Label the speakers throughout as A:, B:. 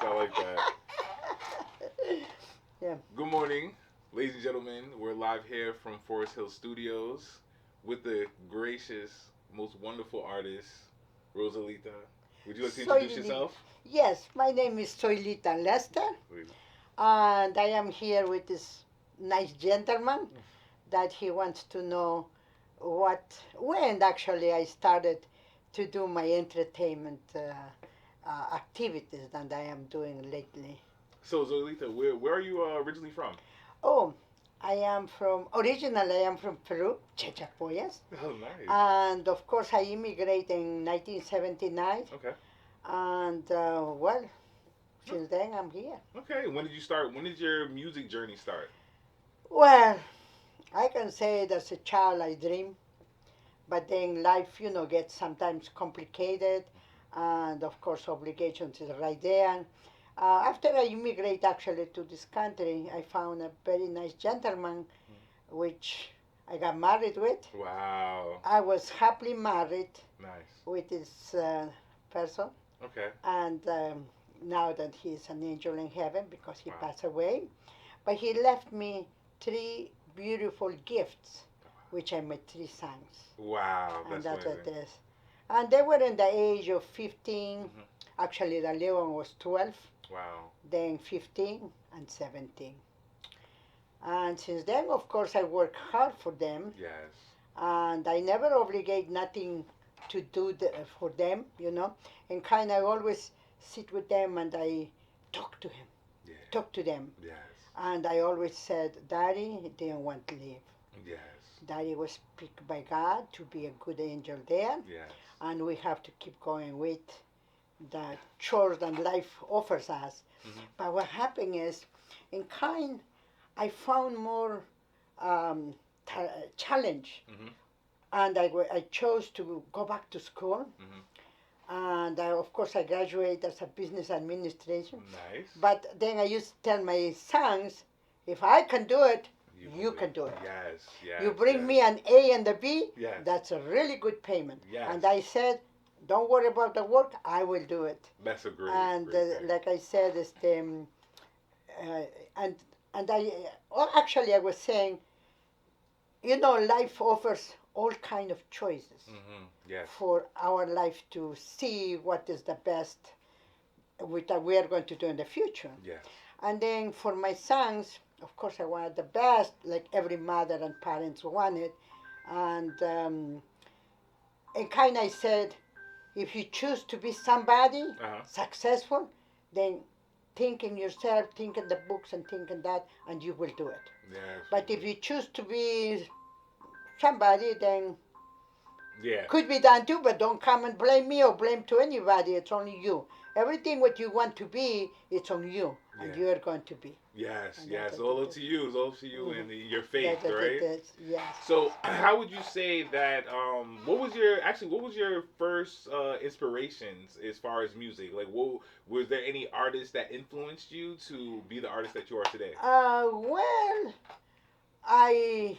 A: I like that.
B: Yeah.
A: Good morning, ladies and gentlemen. We're live here from Forest Hill Studios with the gracious, most wonderful artist, Rosalita. Would you like to introduce
B: Zoilita.
A: yourself?
B: Yes, my name is Zoilita Lester, and I am here with this nice gentleman that he wants to know when actually I started to do my entertainment activities that I am doing lately.
A: So, Zoilita, where are you originally from?
B: Oh, originally I am from Peru, Chachapoyas,
A: Oh, nice.
B: and of course I immigrated in 1979,
A: Okay.
B: and since then I'm here.
A: Okay. When did you start? When did your music journey start?
B: Well, I can say that as a child I dream, but then life, gets sometimes complicated, and of course obligations is right there. After I immigrate actually to this country, I found a very nice gentleman, which I got married with.
A: Wow.
B: I was happily married
A: Nice.
B: with this person,
A: Okay.
B: and now that he's an angel in heaven because he
A: Wow.
B: passed away, but he left me three beautiful gifts, which I made three sons,
A: Wow.
B: and
A: That's
B: that's what
A: amazing.
B: it is. And they were in the age of 15.
A: Hmm.
B: Actually, the little one was 12,
A: Wow.
B: then 15, and 17. And since then, of course, I work hard for them,
A: Yes.
B: and I never obligate nothing to do for them, and kind of always sit with them and I talk to him,
A: Yeah.
B: talk to them.
A: Yes.
B: And I always said, Daddy didn't want to leave.
A: Yes.
B: Daddy was picked by God to be a good angel there,
A: Yes.
B: and we have to keep going with the chores that life offers us.
A: Hmm.
B: But what happened is, in kind, I found more um, challenge,
A: Hmm.
B: and I chose to go back to school.
A: Hmm.
B: And of course, I graduated as a business administration.
A: Nice.
B: But then I used to tell my sons, if I can do it, you
A: believe.
B: can do it.
A: Yes. Yes.
B: You bring
A: yes.
B: me an A and a B,
A: Yes.
B: that's a really good payment.
A: Yes.
B: And I said, don't worry about the work, I will do it.
A: That's a great.
B: And
A: great thing.
B: like I said, uh, and actually I was saying, life offers all kind of choices
A: Hmm. Yes.
B: for our life to see what is the best that we are going to do in the future.
A: Yes.
B: And then for my sons, of course, I wanted the best, like every mother and parents wanted. And kind of said, if you choose to be somebody
A: Uh-huh.
B: successful, then think in yourself, think in the books, and think in that, and you will do it.
A: Yes.
B: But if you choose to be somebody, then
A: Yeah.
B: could be done too, but don't come and blame me or blame to anybody. It's only you. Everything what you want to be, it's on you, and
A: Yeah.
B: you are going to be.
A: Yes.
B: And
A: Yes.
B: that's
A: All
B: what
A: up
B: it
A: to
B: is.
A: you. It's all up to you and your faith,
B: That's what
A: right?
B: it is. Yes.
A: So, how would you say that? What was your first inspirations as far as music? Like, what was there any artists that influenced you to be the artist that you are today?
B: Well, I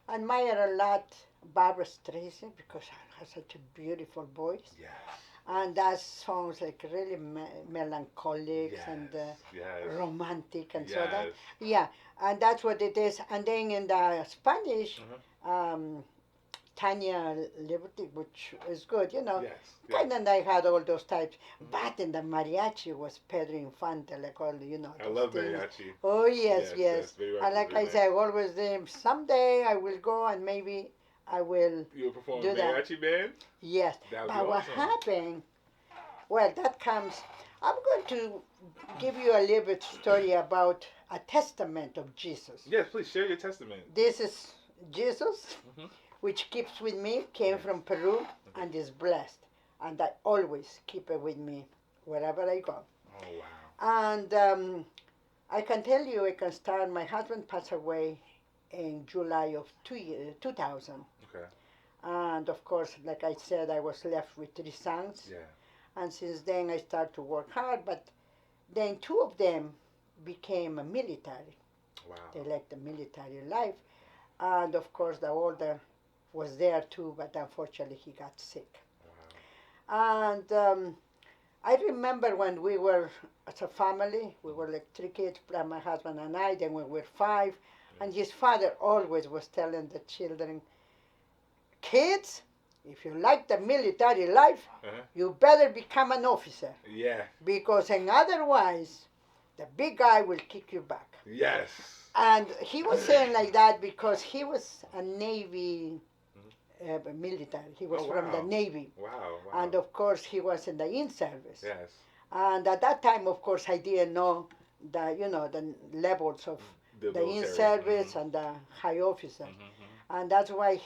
B: admire a lot Barbara Streisand because she has such a beautiful voice.
A: Yes.
B: And that songs like really melancholic
A: Yes.
B: and
A: Yes.
B: romantic and so that.
A: Yes.
B: Yeah, and that's what it is. And then in the Spanish,
A: Uh-huh.
B: Tanya Liberty, which is good,
A: Yes.
B: Kind
A: Yes.
B: of I had all those types. But in the mariachi was Pedro Infante, like all,
A: I
B: those
A: love
B: things.
A: mariachi.
B: Oh, yes,
A: Yes.
B: yes.
A: Very
B: And like
A: very
B: I
A: nice.
B: say, I always dream, someday I will go and maybe I will
A: You perform
B: do that.
A: mariachi band?
B: Yes.
A: That would be
B: But what
A: awesome.
B: happened, well, that comes, I'm going to give you a little bit story about a testament of Jesus.
A: Yes, please share your testament.
B: This is Jesus,
A: Hmm.
B: which keeps with me, came from Peru, and is blessed. And I always keep it with me wherever I go.
A: Oh wow.
B: And I can tell you, I can start, my husband passed away in July of 2000.
A: Okay.
B: And of course, like I said, I was left with three sons.
A: Yeah.
B: And since then, I started to work hard. But then two of them became a military.
A: Wow.
B: They liked the military life. And of course, the older was there too, but unfortunately, he got sick.
A: Wow.
B: And I remember when we were, as a family, we were like three kids, my husband and I, then we were five, and his father always was telling the children, kids, if you like the military life, you better become an officer.
A: Yeah.
B: Because and otherwise, the big guy will kick you back.
A: Yes.
B: And he was saying like that because he was a Navy military. He was from the Navy.
A: Wow.
B: And of course, he was in the in-service.
A: Yes.
B: And at that time, of course, I didn't know the levels of the in-service and the high officer. And that's why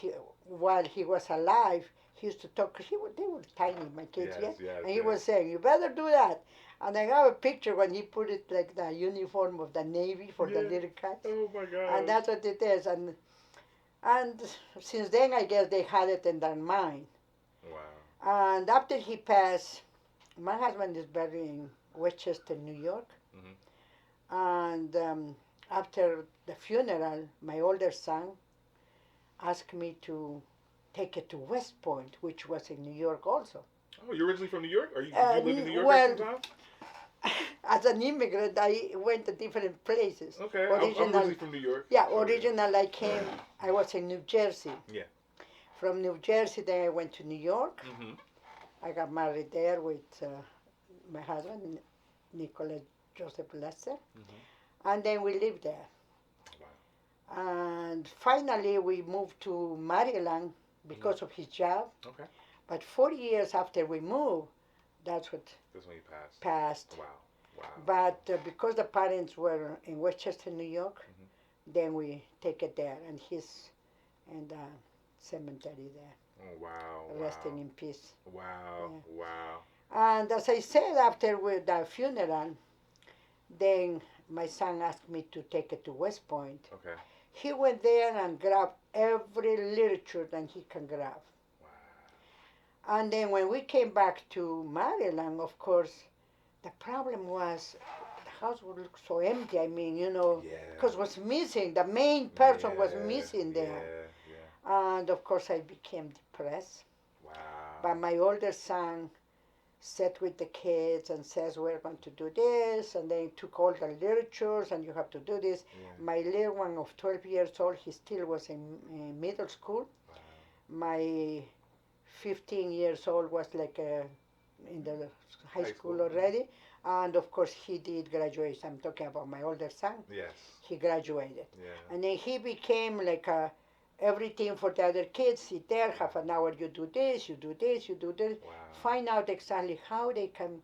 B: while he was alive, he used to talk. They were tiny, my kids,
A: Yes,
B: and he was saying, "You better do that." And I have a picture when he put it like the uniform of the Navy for the little cats.
A: Oh my God.
B: And that's what it is. And since then, I guess they had it in their mind.
A: Wow.
B: And after he passed, my husband is buried in Westchester, New York. And after the funeral, my older son asked me to take it to West Point, which was in New York also.
A: Oh, you're originally from New York? Or you live in New York at some time?
B: As an immigrant, I went to different places.
A: Okay, I'm originally from New York.
B: Yeah, originally I was in New Jersey.
A: Yeah.
B: From New Jersey, then I went to New York. I got married there with my husband, Nicholas Joseph Lester. And then we lived there. And finally, we moved to Maryland because of his job.
A: Okay.
B: But 40 years after we moved, that's when
A: he
B: passed.
A: Wow.
B: But because the parents were in Westchester, New York, then we take it there, and he's in the cemetery there.
A: Oh, wow.
B: Resting in peace.
A: Wow.
B: Yeah.
A: Wow.
B: And as I said, after with the funeral, then my son asked me to take it to West Point.
A: Okay.
B: He went there and grabbed every literature that he can grab.
A: Wow.
B: And then when we came back to Maryland, of course, the problem was the house would look so empty. I mean, because was missing. The main person was missing there.
A: Yeah.
B: And of course, I became depressed.
A: Wow.
B: But my older son sat with the kids and says, we're going to do this, and then took all the literatures, and you have to do this. Yeah. My little one of 12 years old, he still was in middle school.
A: Wow.
B: My 15 years old was like in the high school already. And of course, he did graduate. I'm talking about my older son.
A: Yes.
B: He graduated.
A: Yeah.
B: And then he became like everything for the other kids. Sit there, half an hour, you do this, you do this, you do this.
A: Wow.
B: Find out exactly how they can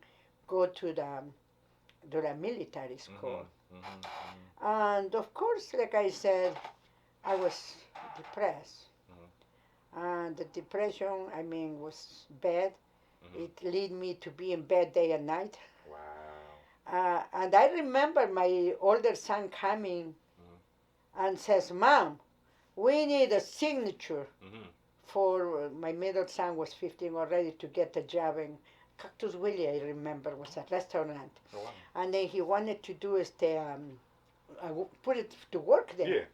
B: go to the military school. And of course, like I said, I was depressed. And the depression, I mean, was bad. It led me to be in bed day and night.
A: Wow.
B: And I remember my older son coming and says, Mom, we need a signature for my middle son was 15 already to get a job in Cactus Willie, I remember, was a restaurant.
A: Oh, wow.
B: And then he wanted to do is put it to work there.
A: Yeah.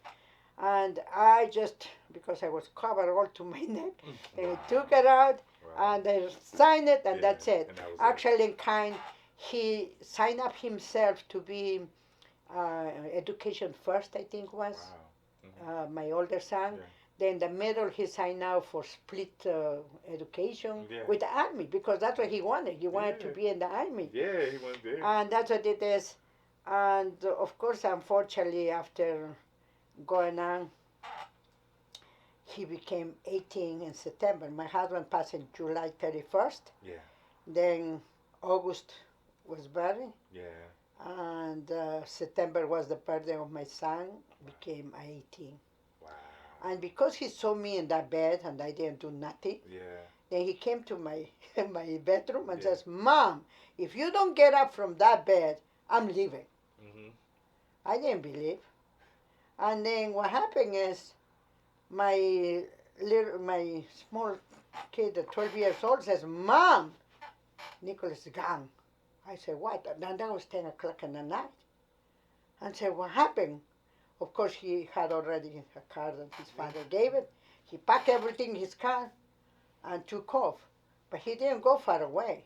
B: And I just, because I was covered all to my neck, I took it out and I signed it, and that's it.
A: And that was
B: actually, in kind, he signed up himself to be education first, I think was.
A: Wow.
B: My older son.
A: Yeah.
B: Then the middle, he signed out for split education with the army, because that's what he wanted. He wanted to be in the army.
A: Yeah, he went there.
B: And that's what it is. And of course, unfortunately, after going on, he became 18 in September. My husband passed in July 31st.
A: Yeah.
B: Then August was buried.
A: Yeah.
B: And September was the birthday of my son, became 18.
A: Wow.
B: And because he saw me in that bed and I didn't do nothing, then he came to my my bedroom and says, Mom, if you don't get up from that bed, I'm leaving. I didn't believe. And then what happened is my small kid at 12 years old says, Mom, Nicholas is gone. I said, what? And that was 10 o'clock in the night. And said, what happened? Of course, he had already a car that his father gave it. He packed everything in his car and took off. But he didn't go far away.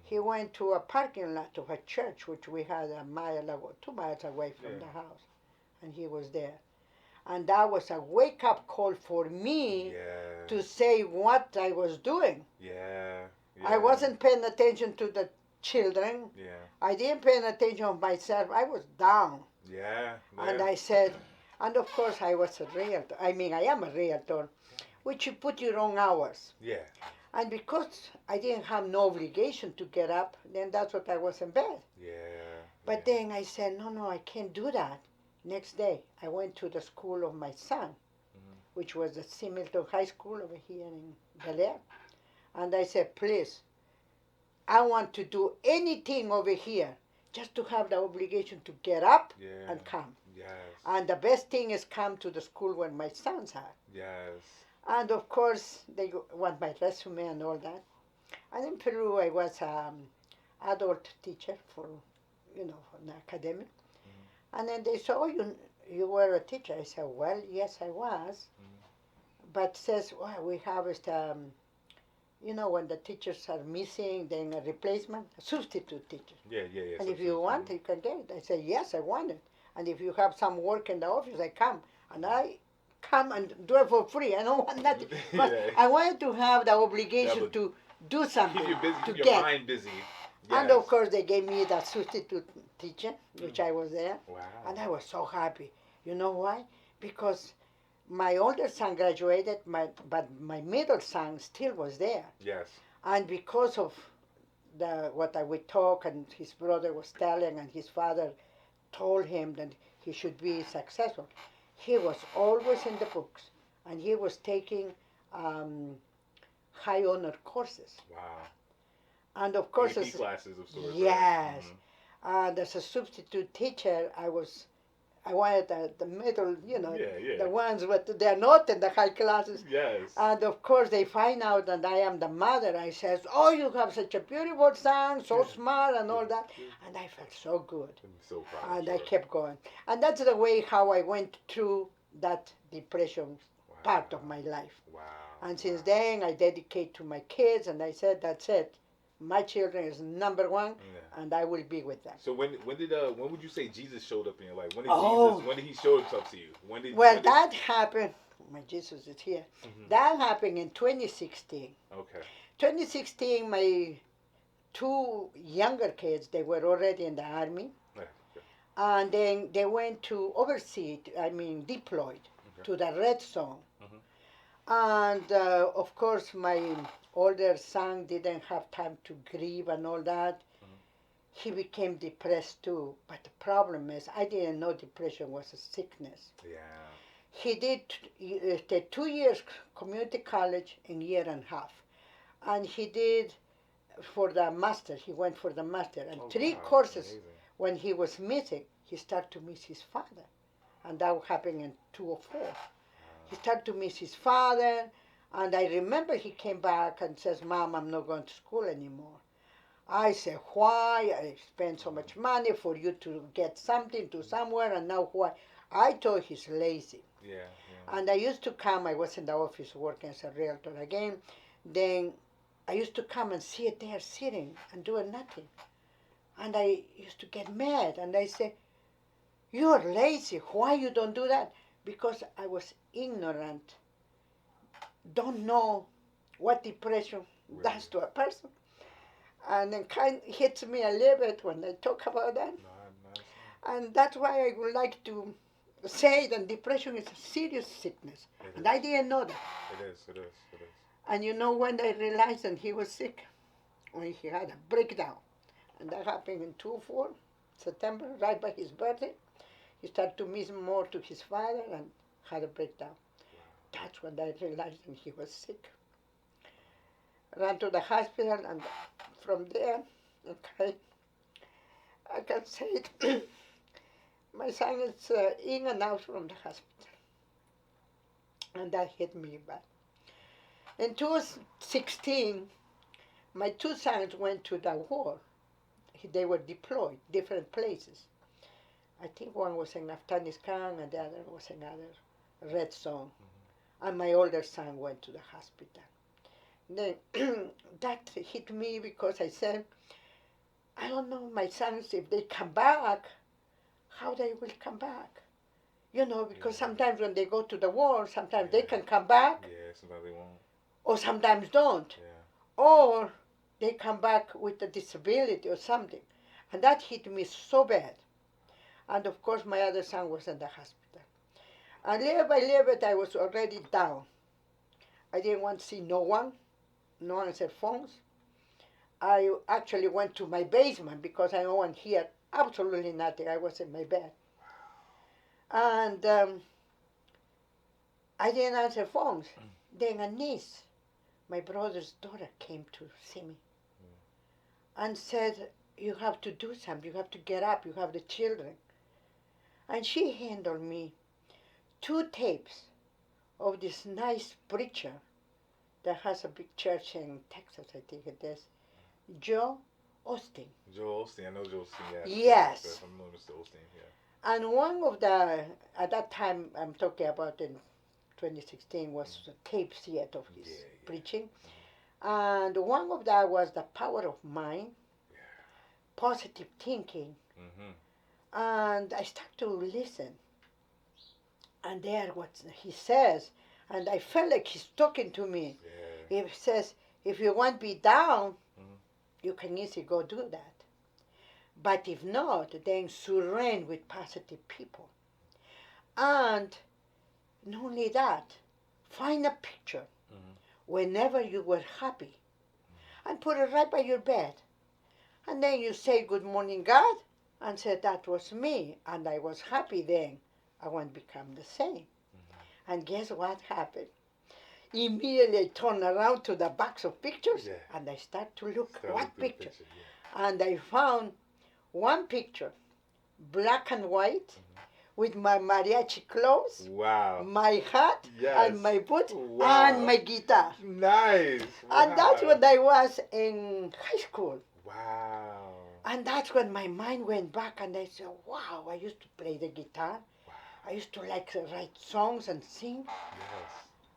B: he went to a parking lot of a church, which we had a mile away, 2 miles away from
A: Yeah.
B: the house, and he was there. And that was a wake-up call for me
A: Yeah.
B: to say what I was doing.
A: Yeah.
B: I wasn't paying attention to the children.
A: Yeah.
B: I didn't pay attention of myself. I was down.
A: Yeah.
B: And
A: Yeah.
B: I said, and of course I was a realtor. I mean, I am a realtor, which you put your own hours.
A: Yeah.
B: And because I didn't have no obligation to get up, then that's what I was in bed.
A: Yeah.
B: But then I said, no, no, I can't do that. Next day, I went to the school of my son, which was the Similton High School over here in Bel Air. And I said, please, I want to do anything over here just to have the obligation to get up
A: Yeah.
B: and come.
A: Yes.
B: And the best thing is come to the school where my sons are.
A: Yes.
B: And of course, they want my resume and all that. And in Peru, I was adult teacher for, for an academy. And then they said, oh, you were a teacher. I said, well, yes, I was. But says, well, we have, when the teachers are missing, then a replacement, a substitute teacher.
A: Yeah. Yeah. Yeah.
B: And if you want, you can get it. I said, yes, I want it. And if you have some work in the office, I come. And I come and do it for free. I don't want nothing. But
A: Yeah.
B: I wanted to have the obligation to do something.
A: Keep you busy.
B: to
A: Keep your
B: get.
A: mind busy.
B: And
A: Yes.
B: of course, they gave me the substitute teacher, which I was there.
A: Wow.
B: And I was so happy. You know why? Because my older son graduated, but my middle son still was there.
A: Yes.
B: And because of what I would talk and his brother was telling and his father told him that he should be successful, he was always in the books and he was taking high honor courses.
A: Wow.
B: And of course,
A: AP classes of sorts.
B: yes.
A: Right?
B: And as a substitute teacher, I wanted the middle, the ones with they're not in the high classes.
A: Yes.
B: And of course, they find out that I am the mother. I says, "Oh, you have such a beautiful son, so smart, and all that." And I felt so good.
A: I'm so proud.
B: And I kept going. And that's the way how I went through that depression part of my life.
A: Wow.
B: And since then, I dedicate to my kids, and I said, "That's it. My children is number one, and I will be with them."
A: So when would you say Jesus showed up in your life? When did he show himself to you?
B: That happened. My Jesus is here. That happened in 2016.
A: Okay.
B: 2016, my two younger kids, they were already in the army, and then they went to overseas. Deployed to the red zone, and of course my older son didn't have time to grieve and all that. He became depressed too. But the problem is, I didn't know depression was a sickness.
A: Yeah.
B: He did 2 years community college in year and a half. And he did for the master. He went for the master. And three courses,
A: amazing.
B: when he was missing, he started to miss his father. And that happened in 2004. He started to miss his father. And I remember he came back and says, "Mom, I'm not going to school anymore." I said, "Why? I spent so much money for you to get something to somewhere, and now why?" I thought he's lazy.
A: Yeah.
B: And I used to come, I was in the office working as a realtor again. Then I used to come and see it there sitting and doing nothing. And I used to get mad. And I said, "You're lazy. Why you don't do that?" Because I was ignorant. Don't know what depression does to a person. And it kind of hits me a little bit when I talk about that. And that's why I would like to say that depression is a serious sickness. And I didn't know that.
A: It is.
B: And you know when I realized that he was sick? When he had a breakdown. And that happened in 2004, September, right by his birthday. He started to miss more to his father and had a breakdown. That's when I realized that he was sick. Ran to the hospital, and from there, I can say it. My son is in and out from the hospital. And that hit me bad. In 2016, my two sons went to the war. They were deployed, different places. I think one was in Afghanistan and the other was in another red zone. And my older son went to the hospital. Then that hit me because I said, I don't know, my sons, if they come back, how they will come back. Because sometimes when they go to the war, sometimes they can come back.
A: Yeah, sometimes they won't.
B: Or sometimes don't.
A: Yeah.
B: Or they come back with a disability or something. And that hit me so bad. And of course, my other son was in the hospital. And little by little bit, I was already down. I didn't want to see no one answered phones. I actually went to my basement because I don't want to hear absolutely nothing. I was in my bed. And I didn't answer phones. Then a niece, my brother's daughter, came to see me and said, you have to do something. You have to get up. You have the children. And she handed me 2 tapes of this nice preacher that has a big church in Texas, I think it is, Joe Osteen.
A: Joe Osteen, I know Joe Osteen, yeah.
B: Yes.
A: I know Mr. Osteen, yeah.
B: And one of the, at that time, I'm talking about in 2016, was tapes yet of his preaching. And one of that was the power of mind, positive thinking. And I start to listen. And there what he says, and I felt like he's talking to me. He says, if you want to be down, you can easily go do that. But if not, then surround with positive people. And not only that, find a picture whenever you were happy and put it right by your bed. And then you say, good morning, God, and say, that was me, and I was happy then. I want to become the same. And guess what happened? Immediately I turn around to the box of pictures and I start to look what picture. And I found one picture, black and white, with my mariachi clothes, my hat, and my boots, and my guitar.
A: Nice.
B: And that's when I was in high school.
A: Wow.
B: And that's when my mind went back and I said, wow, I used to play the guitar. I used to like to write songs and sing.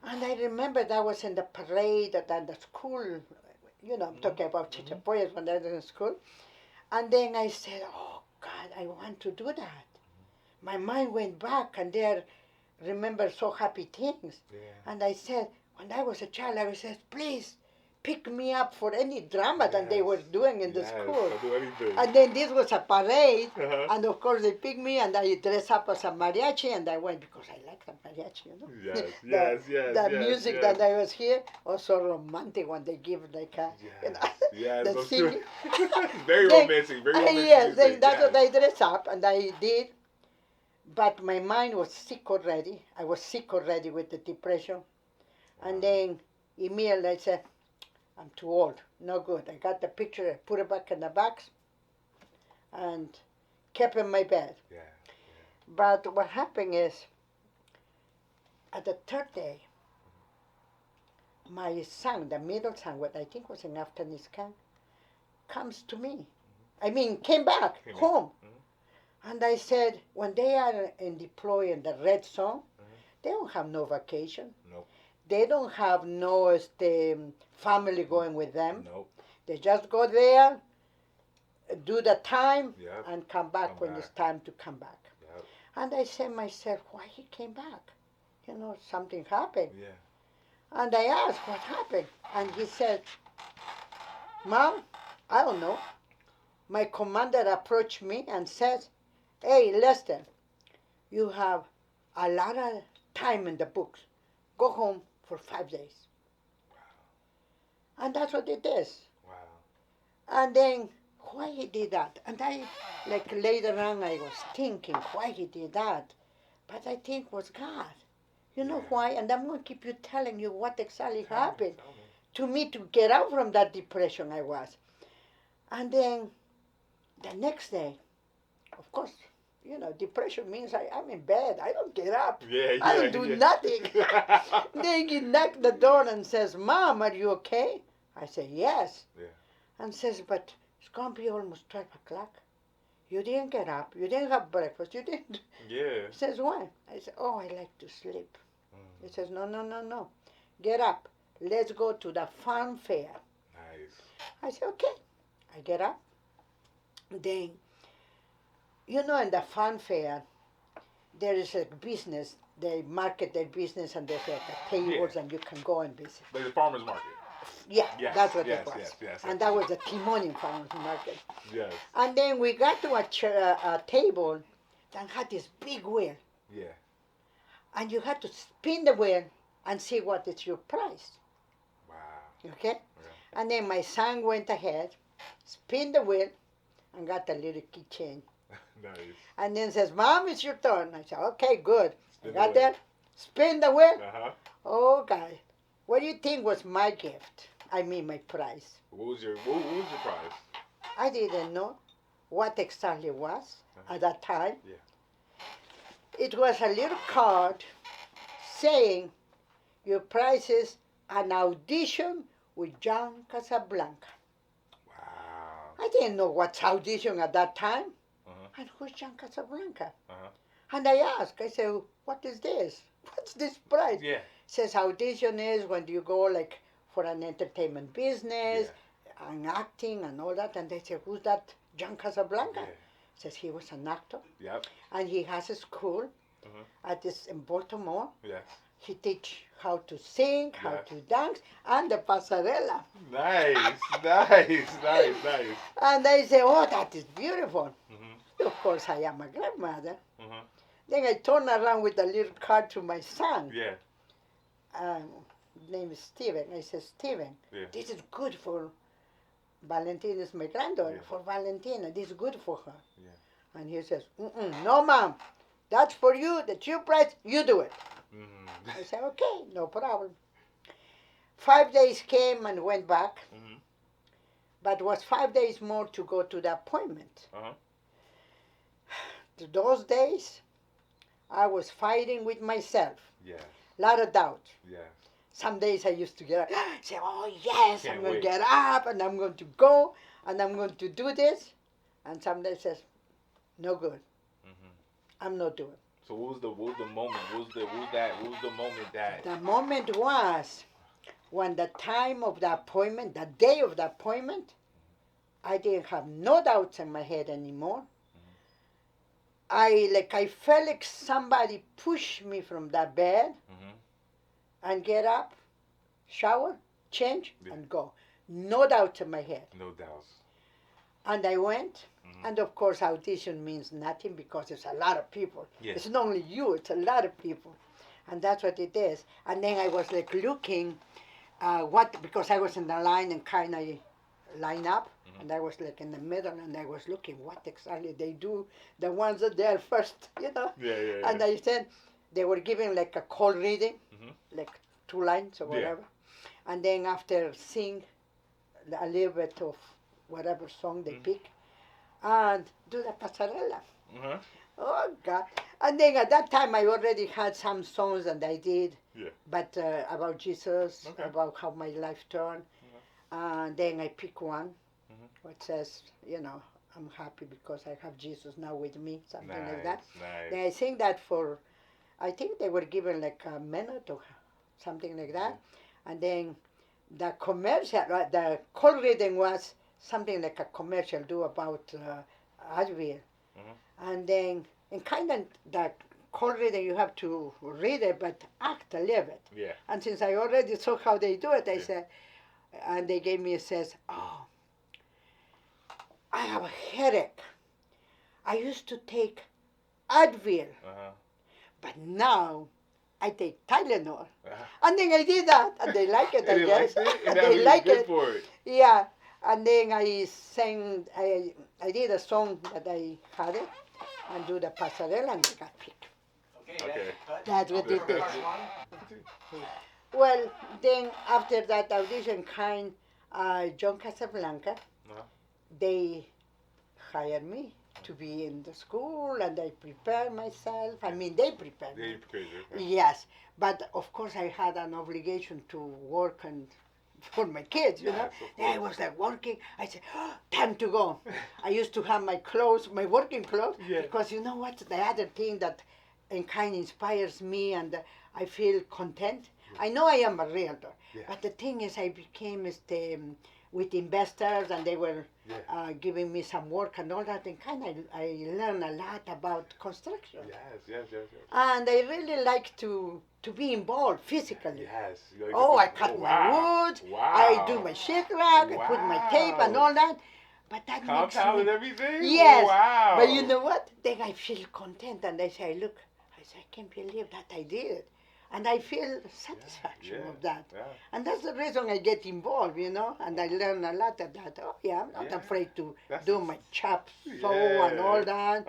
B: And I remember that was in the parade at the school. I'm talking about Chichapoyas when I was in school. And then I said, oh, God, I want to do that. My mind went back and there remember so happy things. And I said, when I was a child, I said, please pick me up for any drama that they were doing in the school.
A: I'll do anything.
B: And then this was a parade, and of course they picked me and I dressed up as a mariachi and I went because I like the mariachi, the music that I was here, also romantic when they give like a, the singing.
A: Very romantic, very romantic.
B: Yes, that's what I dressed up and I did. But my mind was sick already. I was sick already with the depression. And then immediately I said, I'm too old, no good. I got the picture, I put it back in the box, and kept in my bed. But what happened is, at the 3rd day, my son, the middle son, what I think was in Afghanistan, comes to me. I mean, came back home. And I said, when they are in deploy in the red zone, they don't have no vacation.
A: Nope.
B: They don't have no family going with them.
A: Nope.
B: They just go there, do the time, and come back when it's time to come back. And I said myself, why he came back? Something happened. And I asked, what happened? And he said, Mom, I don't know. My commander approached me and said, hey, Lester, you have a lot of time in the books. Go home for 5 days. And that's what it is. And then, why he did that? And I, like later on, I was thinking why he did that. But I think it was God. You know why? And I'm going to keep you telling you what exactly happened to me to get out from that depression I was. And then, the next day, of course, depression means I'm in bed. I don't get up. I don't do nothing. Then he knocked the door and says, Mom, are you okay? I say, yes. And says, but it's going to be almost 12 o'clock. You didn't get up. You didn't have breakfast. You didn't. Says, why? I said, oh, I like to sleep. He says, no. Get up. Let's go to the farm fair.
A: Nice.
B: I said, okay. I get up. Then, you know, in the fun fair, there is a business. They market their business, and there's like a tables, and you can go and visit.
A: Like the farmer's market.
B: Yeah,
A: Yes,
B: that's what
A: yes,
B: it was.
A: yes, yes,
B: And that was the Timonium Farmers Market.
A: Yes.
B: And then we got to a table that had this big wheel.
A: Yeah.
B: And you had to spin the wheel and see what is your price.
A: Wow.
B: Okay? And then my son went ahead, spin the wheel, and got a little keychain.
A: Nice.
B: And then says, Mom, it's your turn. I said, okay, good.
A: Spin
B: I got
A: the wheel.
B: that. Spin the wheel.
A: Uh-huh.
B: Oh, God. What do you think was my gift? I mean, my prize.
A: What was your prize?
B: I didn't know what exactly it was at that time.
A: Yeah.
B: It was a little card saying your prize is an audition with John Casablanca.
A: Wow.
B: I didn't know what's audition at that time.
A: Uh-huh.
B: And who's John Casablanca?
A: Uh-huh.
B: And I asked, I said, what is this? What's this prize?
A: Yeah.
B: Says audition is when you go like for an entertainment business and acting and all that. And they said, who's that John Casablanca?
A: Yeah.
B: Says he was an actor.
A: Yep.
B: And he has a school at this in Baltimore.
A: Yes.
B: He teach how to sing, how
A: Yes.
B: to dance, and the pasarela.
A: Nice, nice, nice, nice.
B: And I say, oh, that is beautiful.
A: Mm-hmm.
B: Of course, I am a grandmother.
A: Mm-hmm.
B: Then I turn around with a little card to my son.
A: Yeah.
B: His name is Steven. I said, Steven, this is good for Valentina, is my granddaughter, for Valentina. This is good for her.
A: Yeah.
B: And he says, no, Mom, that's for you. That's your prize. You do it.
A: Mm-hmm.
B: I said, okay, no problem. 5 days came and went back.
A: Mm-hmm.
B: But it was 5 days more to go to the appointment.
A: Uh-huh.
B: Those days, I was fighting with myself.
A: Yes.
B: A lot of doubt.
A: Yes.
B: Some days I used to get up, say, oh yes,
A: Can't
B: I'm going
A: wait.
B: to get up and I'm going to go and I'm going to do this. And some days says, no good.
A: Mm-hmm.
B: I'm not doing.
A: So what was the moment? What was the moment that?
B: The moment was when the time of the appointment, the day of the appointment, I didn't have no doubts in my head anymore. I felt like somebody pushed me from the bed and get up, shower, change, and go. No doubt in my head.
A: No doubts.
B: And I went, and of course audition means nothing because it's a lot of people.
A: Yes.
B: It's not only you, it's a lot of people. And that's what it is. And then I was like looking because I was in the line and kind of line up, and I was like in the middle, and I was looking what exactly they do, the ones that they are first, you know.
A: Yeah.
B: And I said, they were giving like a call reading, like 2 lines or whatever. And then after sing a little bit of whatever song they pick, and do the pasarela. Oh, God. And then at that time, I already had some songs that I did, but about Jesus, about how my life turned. And then I pick one, which says, you know, I'm happy because I have Jesus now with me, something like that.
A: Nice.
B: Then I sing that for, I think they were given like a minute or something like that. And then the commercial, the call reading was something like a commercial do about Advil. And then, and kind of the call reading, you have to read it, but act a little bit.
A: Yeah.
B: And since I already saw how they do it, I said, and they gave me, it says, oh, I have a headache. I used to take Advil, but now I take Tylenol. And then I did that, and they like it, I guess.
A: And
B: they like
A: good
B: it.
A: for it.
B: Yeah, and then I sang, I did a song that I had it, and do the pasarela, and they got picked.
A: Okay.
B: That's what it is. Well, then after that audition kind, John Casablanca, they hired me to be in the school, and I prepared myself. I mean, they prepared me. Yes, but of course I had an obligation to work and for my kids, you know. Then I was like working. I said, oh, time to go. I used to have my clothes, my working clothes, because you know what? The other thing that kind inspires me and I feel content. I know I am a realtor, but the thing is I became with investors, and they were
A: Yeah.
B: giving me some work and all that, and kind of I learned a lot about construction.
A: Yes.
B: And I really like to be involved physically.
A: Yes. You like
B: Oh,
A: to
B: I
A: think-
B: cut my
A: wow.
B: wood,
A: Wow.
B: I do my sheetrock, I put my tape and
A: Wow.
B: all that. But that makes
A: Compound and
B: me,
A: everything?
B: yes.
A: Wow.
B: But you know what? Then I feel content, and I say, look, I say, I can't believe that I did it. And I feel satisfaction
A: Yeah.
B: of that.
A: Yeah.
B: And that's the reason I get involved, and I learn a lot of that. Oh, yeah, I'm not
A: Yeah.
B: afraid to
A: That's
B: do my chop saw and all that,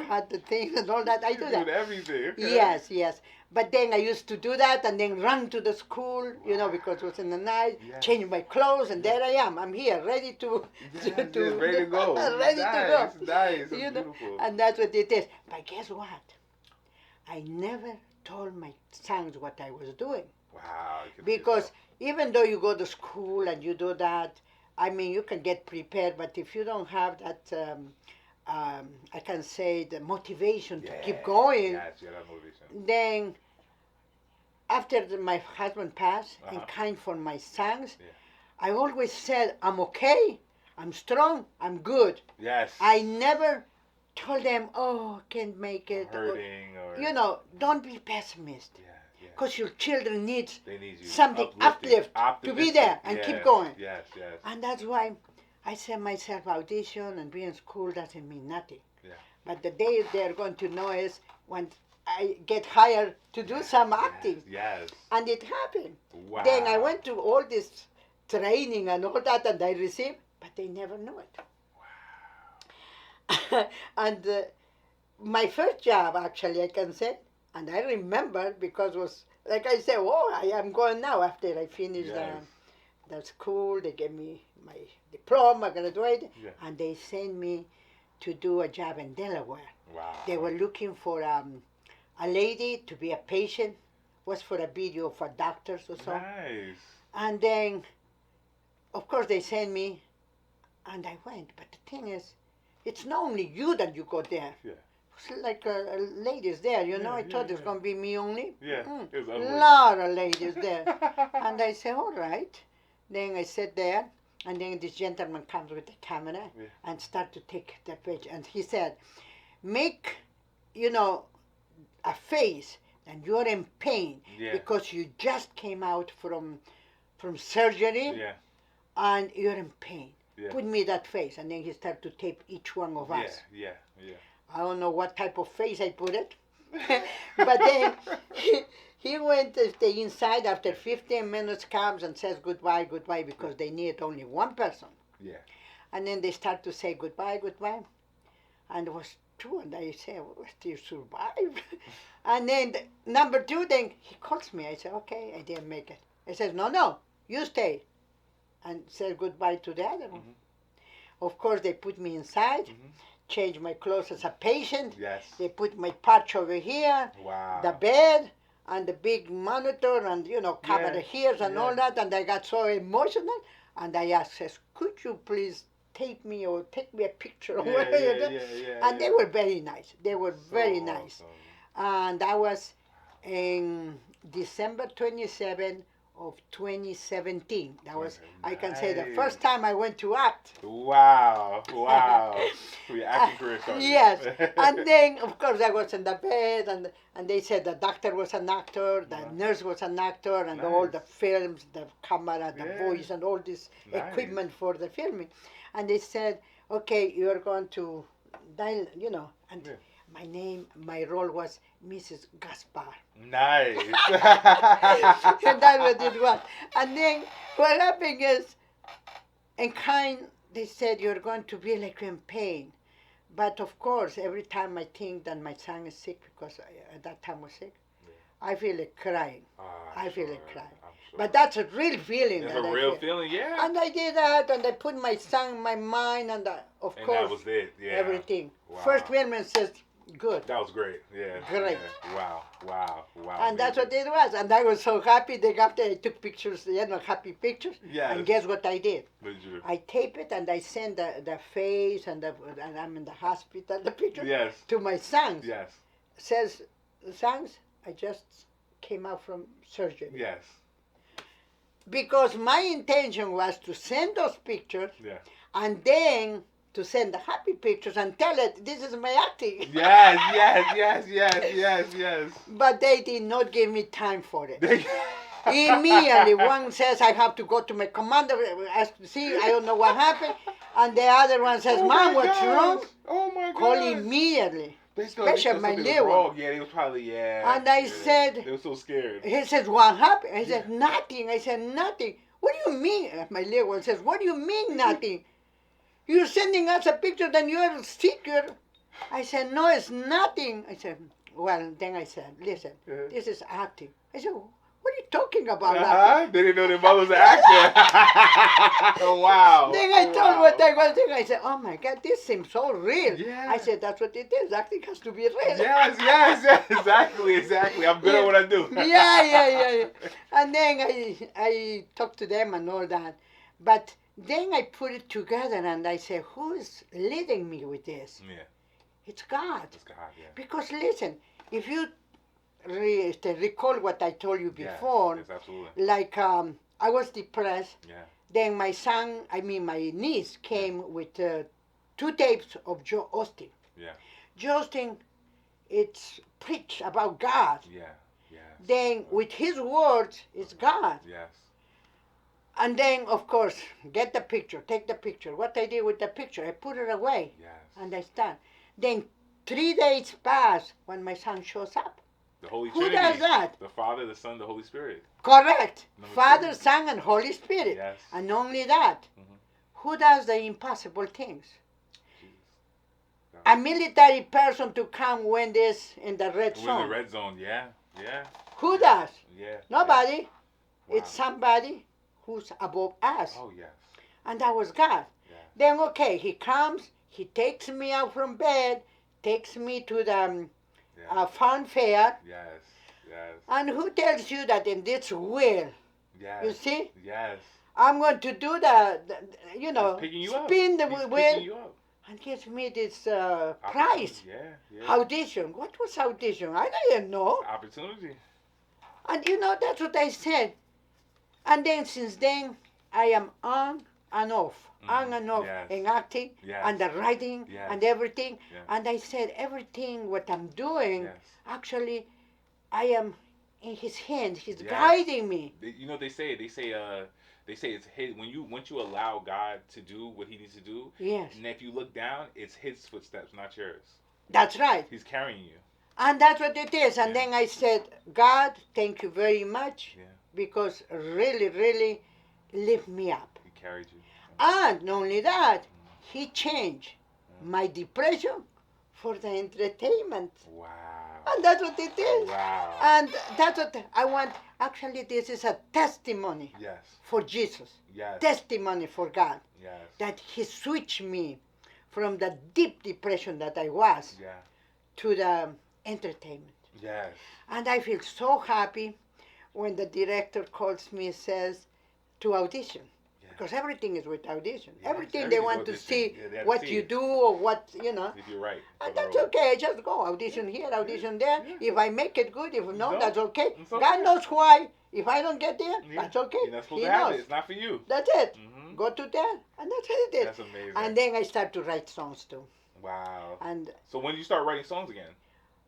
B: cut the things and all that. I do that.
A: Everything. Okay.
B: Yes. But then I used to do that and then run to the school, because it was in the night,
A: Yes.
B: change my clothes, and there I am. I'm here, ready to,
A: Yes, ready to go.
B: ready to go.
A: Nice. That's
B: You know,
A: beautiful.
B: and that's what it is. But guess what? I never told my sons what I was doing.
A: Wow. You can
B: Because even though you go to school and you do that, I mean, you can get prepared, but if you don't have that, I can say, the motivation to keep going,
A: Yes, you have motivation.
B: then after my husband passed, and
A: Uh-huh.
B: kind for my sons,
A: Yeah.
B: I always said, I'm okay, I'm strong, I'm good.
A: Yes.
B: I never told them, oh, can't make it.
A: Hurting or
B: Don't be pessimist.
A: Yeah.
B: Because your children need
A: They need you.
B: something
A: Uplifting.
B: to be there and keep going.
A: Yes.
B: And that's why I said myself, audition and be in school doesn't mean nothing.
A: Yeah.
B: But the day they're going to know is when I get hired to do some acting.
A: Yes.
B: And it happened.
A: Wow.
B: Then I went to all this training and all that, and I received, but they never knew it. Wow. And my first job, actually, I can say, and I remember because it was, like I said, I am going now after I finished the school. They gave me my diploma, graduated, and they sent me to do a job in Delaware.
A: Wow.
B: They were looking for a lady to be a patient, was for a video for doctors or so.
A: Nice.
B: And then, of course, they sent me, and I went. But the thing is, it's not only you that you go there.
A: Yeah.
B: It's like ladies there, I thought it was going to be me only.
A: Yeah. It was
B: A
A: unbelievable.
B: lot of ladies there. And I said, all right. Then I sat there, and then this gentleman comes with the camera and start to take the picture. And he said, make, a face and you're in pain because you just came out from surgery and you're in pain. Put me that face. And then he started to tape each one of us.
A: Yeah.
B: I don't know what type of face I put it. But then he went to the inside after 15 minutes, comes and says goodbye because they need only one person.
A: Yeah.
B: And then they start to say goodbye. And it was true. And I said, well, still survive. And then number two, then he calls me. I said, okay, I didn't make it. He says, no, you stay. And said goodbye to the other one. Of course, they put me inside. Change my clothes as a patient.
A: Yes.
B: They put my pouch over here,
A: Wow.
B: the bed, and the big monitor, and cover the ears and all that. And I got so emotional, and I asked, says, could you please tape me or take me a picture? Or whatever and they were very nice. They were very nice. And that was in December 27 of 2017. That was, I can say, the first time I went to act.
A: Wow. For your acting career started.
B: Yes. And then, of course, I was in the bed, and they said the doctor was an actor, the nurse was an actor, and all the films, the camera, the voice, and all this equipment for the filming. And they said, okay, you're going to dial, and my role was Mrs. Gaspar.
A: Nice.
B: And that's what it was. And then what happened is, they said, you're going to be like in pain. But of course, every time I think that my son is sick, because I, at that time I was sick, I feel like crying. I feel like crying. Sure. But that's a real feeling.
A: It's a real feeling, yeah.
B: And I did that, and I put my son in my mind, and of course,
A: that was it,
B: everything.
A: Wow.
B: First woman says, good.
A: That was great, yeah.
B: Great.
A: Yeah. Wow.
B: And that's what it was. And I was so happy. Then after I took pictures, happy pictures.
A: Yes.
B: And guess what I did?
A: What did you do?
B: I tape it and I send the face and I'm in the hospital, the picture, to my sons.
A: Yes.
B: Says, sons, I just came out from surgery.
A: Yes.
B: because my intention was to send those pictures
A: Yeah.
B: and then to send the happy pictures and tell it, this is my acting.
A: Yes.
B: But they did not give me time for it. Immediately, one says, I have to go to my commander, see, I don't know what happened. And the other one says,
A: Oh
B: Mom,
A: my
B: what's
A: gosh.
B: wrong?
A: Oh my
B: Call
A: God.
B: immediately.
A: They
B: Especially my
A: something was
B: little
A: wrong.
B: one.
A: Yeah, they was probably,
B: And I said,
A: they were so scared.
B: he says, what happened? I said, nothing. I said, nothing. What do you mean? My little one says, what do you mean nothing? You're sending us a picture that you're secret. I said, no, it's nothing. I said, well, then I said, listen, this is acting. I said, what are you talking about?
A: They didn't know their mother was an actor. Wow.
B: Then I told what I was doing. I said, oh my God, this seems so real.
A: Yeah.
B: I said, that's what it is. Acting has to be real.
A: Yes. Exactly. I'm good at what I do.
B: Yeah. And then I talked to them and all that. But then I put it together and I said, who's leading me with this?
A: Yeah.
B: It's God.
A: It's God, yeah.
B: Because listen, if you recall what I told you before,
A: Yes, absolutely.
B: like I was depressed.
A: Yeah.
B: Then my niece came with 2 tapes of Joe Austin.
A: Yeah.
B: Joe Austin, it's preach about God.
A: Yeah. Yes.
B: Then with his words, it's God.
A: Yes.
B: And then, of course, get the picture, take the picture. What I did with the picture, I put it away.
A: Yes.
B: Understand? Then 3 days pass when my son shows up.
A: The Holy
B: Who
A: Trinity.
B: does that?
A: The Father, the Son, the Holy Spirit.
B: Correct.
A: Number
B: Father,
A: 2.
B: Son, and Holy Spirit.
A: Yes.
B: And only that.
A: Mhm.
B: Who does the impossible things?
A: Jesus.
B: A military person to come when this in the red
A: We're in
B: zone.
A: the red zone, yeah.
B: Who does?
A: Yeah.
B: Nobody.
A: Wow.
B: It's somebody who's above us.
A: Oh, yes.
B: And that was God.
A: Yeah.
B: Then, okay, he comes, he takes me out from bed, takes me to the fun fair.
A: Yes.
B: And who tells you that in this will,
A: Yes.
B: you see,
A: Yes.
B: I'm going to do
A: He's picking you up.
B: spin the
A: He's
B: wheel
A: picking you up.
B: and gives me this prize.
A: Yeah.
B: Audition. What was audition? I didn't know.
A: Opportunity.
B: And that's what I said. And then since then, I am on and off. On and off
A: Yes.
B: in acting and the writing and everything.
A: Yes.
B: And I said everything what I'm doing,
A: Yes.
B: actually, I am in his hands. He's guiding me.
A: You know what they say? They say it's his once you allow God to do what he needs to do.
B: Yes.
A: And if you look down, it's his footsteps, not yours.
B: That's right.
A: He's carrying you.
B: And that's what it is. And then I said, God, thank you very much.
A: Yeah.
B: Because really, really lift me up.
A: He carried you.
B: And not only that, he changed my depression for the entertainment.
A: Wow.
B: And that's what it is.
A: Wow.
B: And that's what I want. Actually, this is a testimony
A: Yes.
B: for Jesus.
A: Yes.
B: Testimony for God.
A: Yes.
B: That he switched me from the deep depression that I was
A: Yeah.
B: to the entertainment.
A: Yes.
B: And I feel so happy when the director calls me and says to audition. Because everything is with audition.
A: Yes,
B: Everything they want to see what you do or what,
A: If you're right.
B: And that's okay. I just go audition here, audition there.
A: Yeah.
B: If I make it good, if no, that's okay.
A: It's okay.
B: God knows why. If I don't get there,
A: Yeah.
B: that's okay.
A: You're not supposed
B: He
A: to have
B: knows.
A: it. It's not for you.
B: That's it.
A: Mhm.
B: Go to there. And that's what it is.
A: That's amazing.
B: And then I start to write songs too.
A: Wow.
B: And
A: So when did you start writing songs again?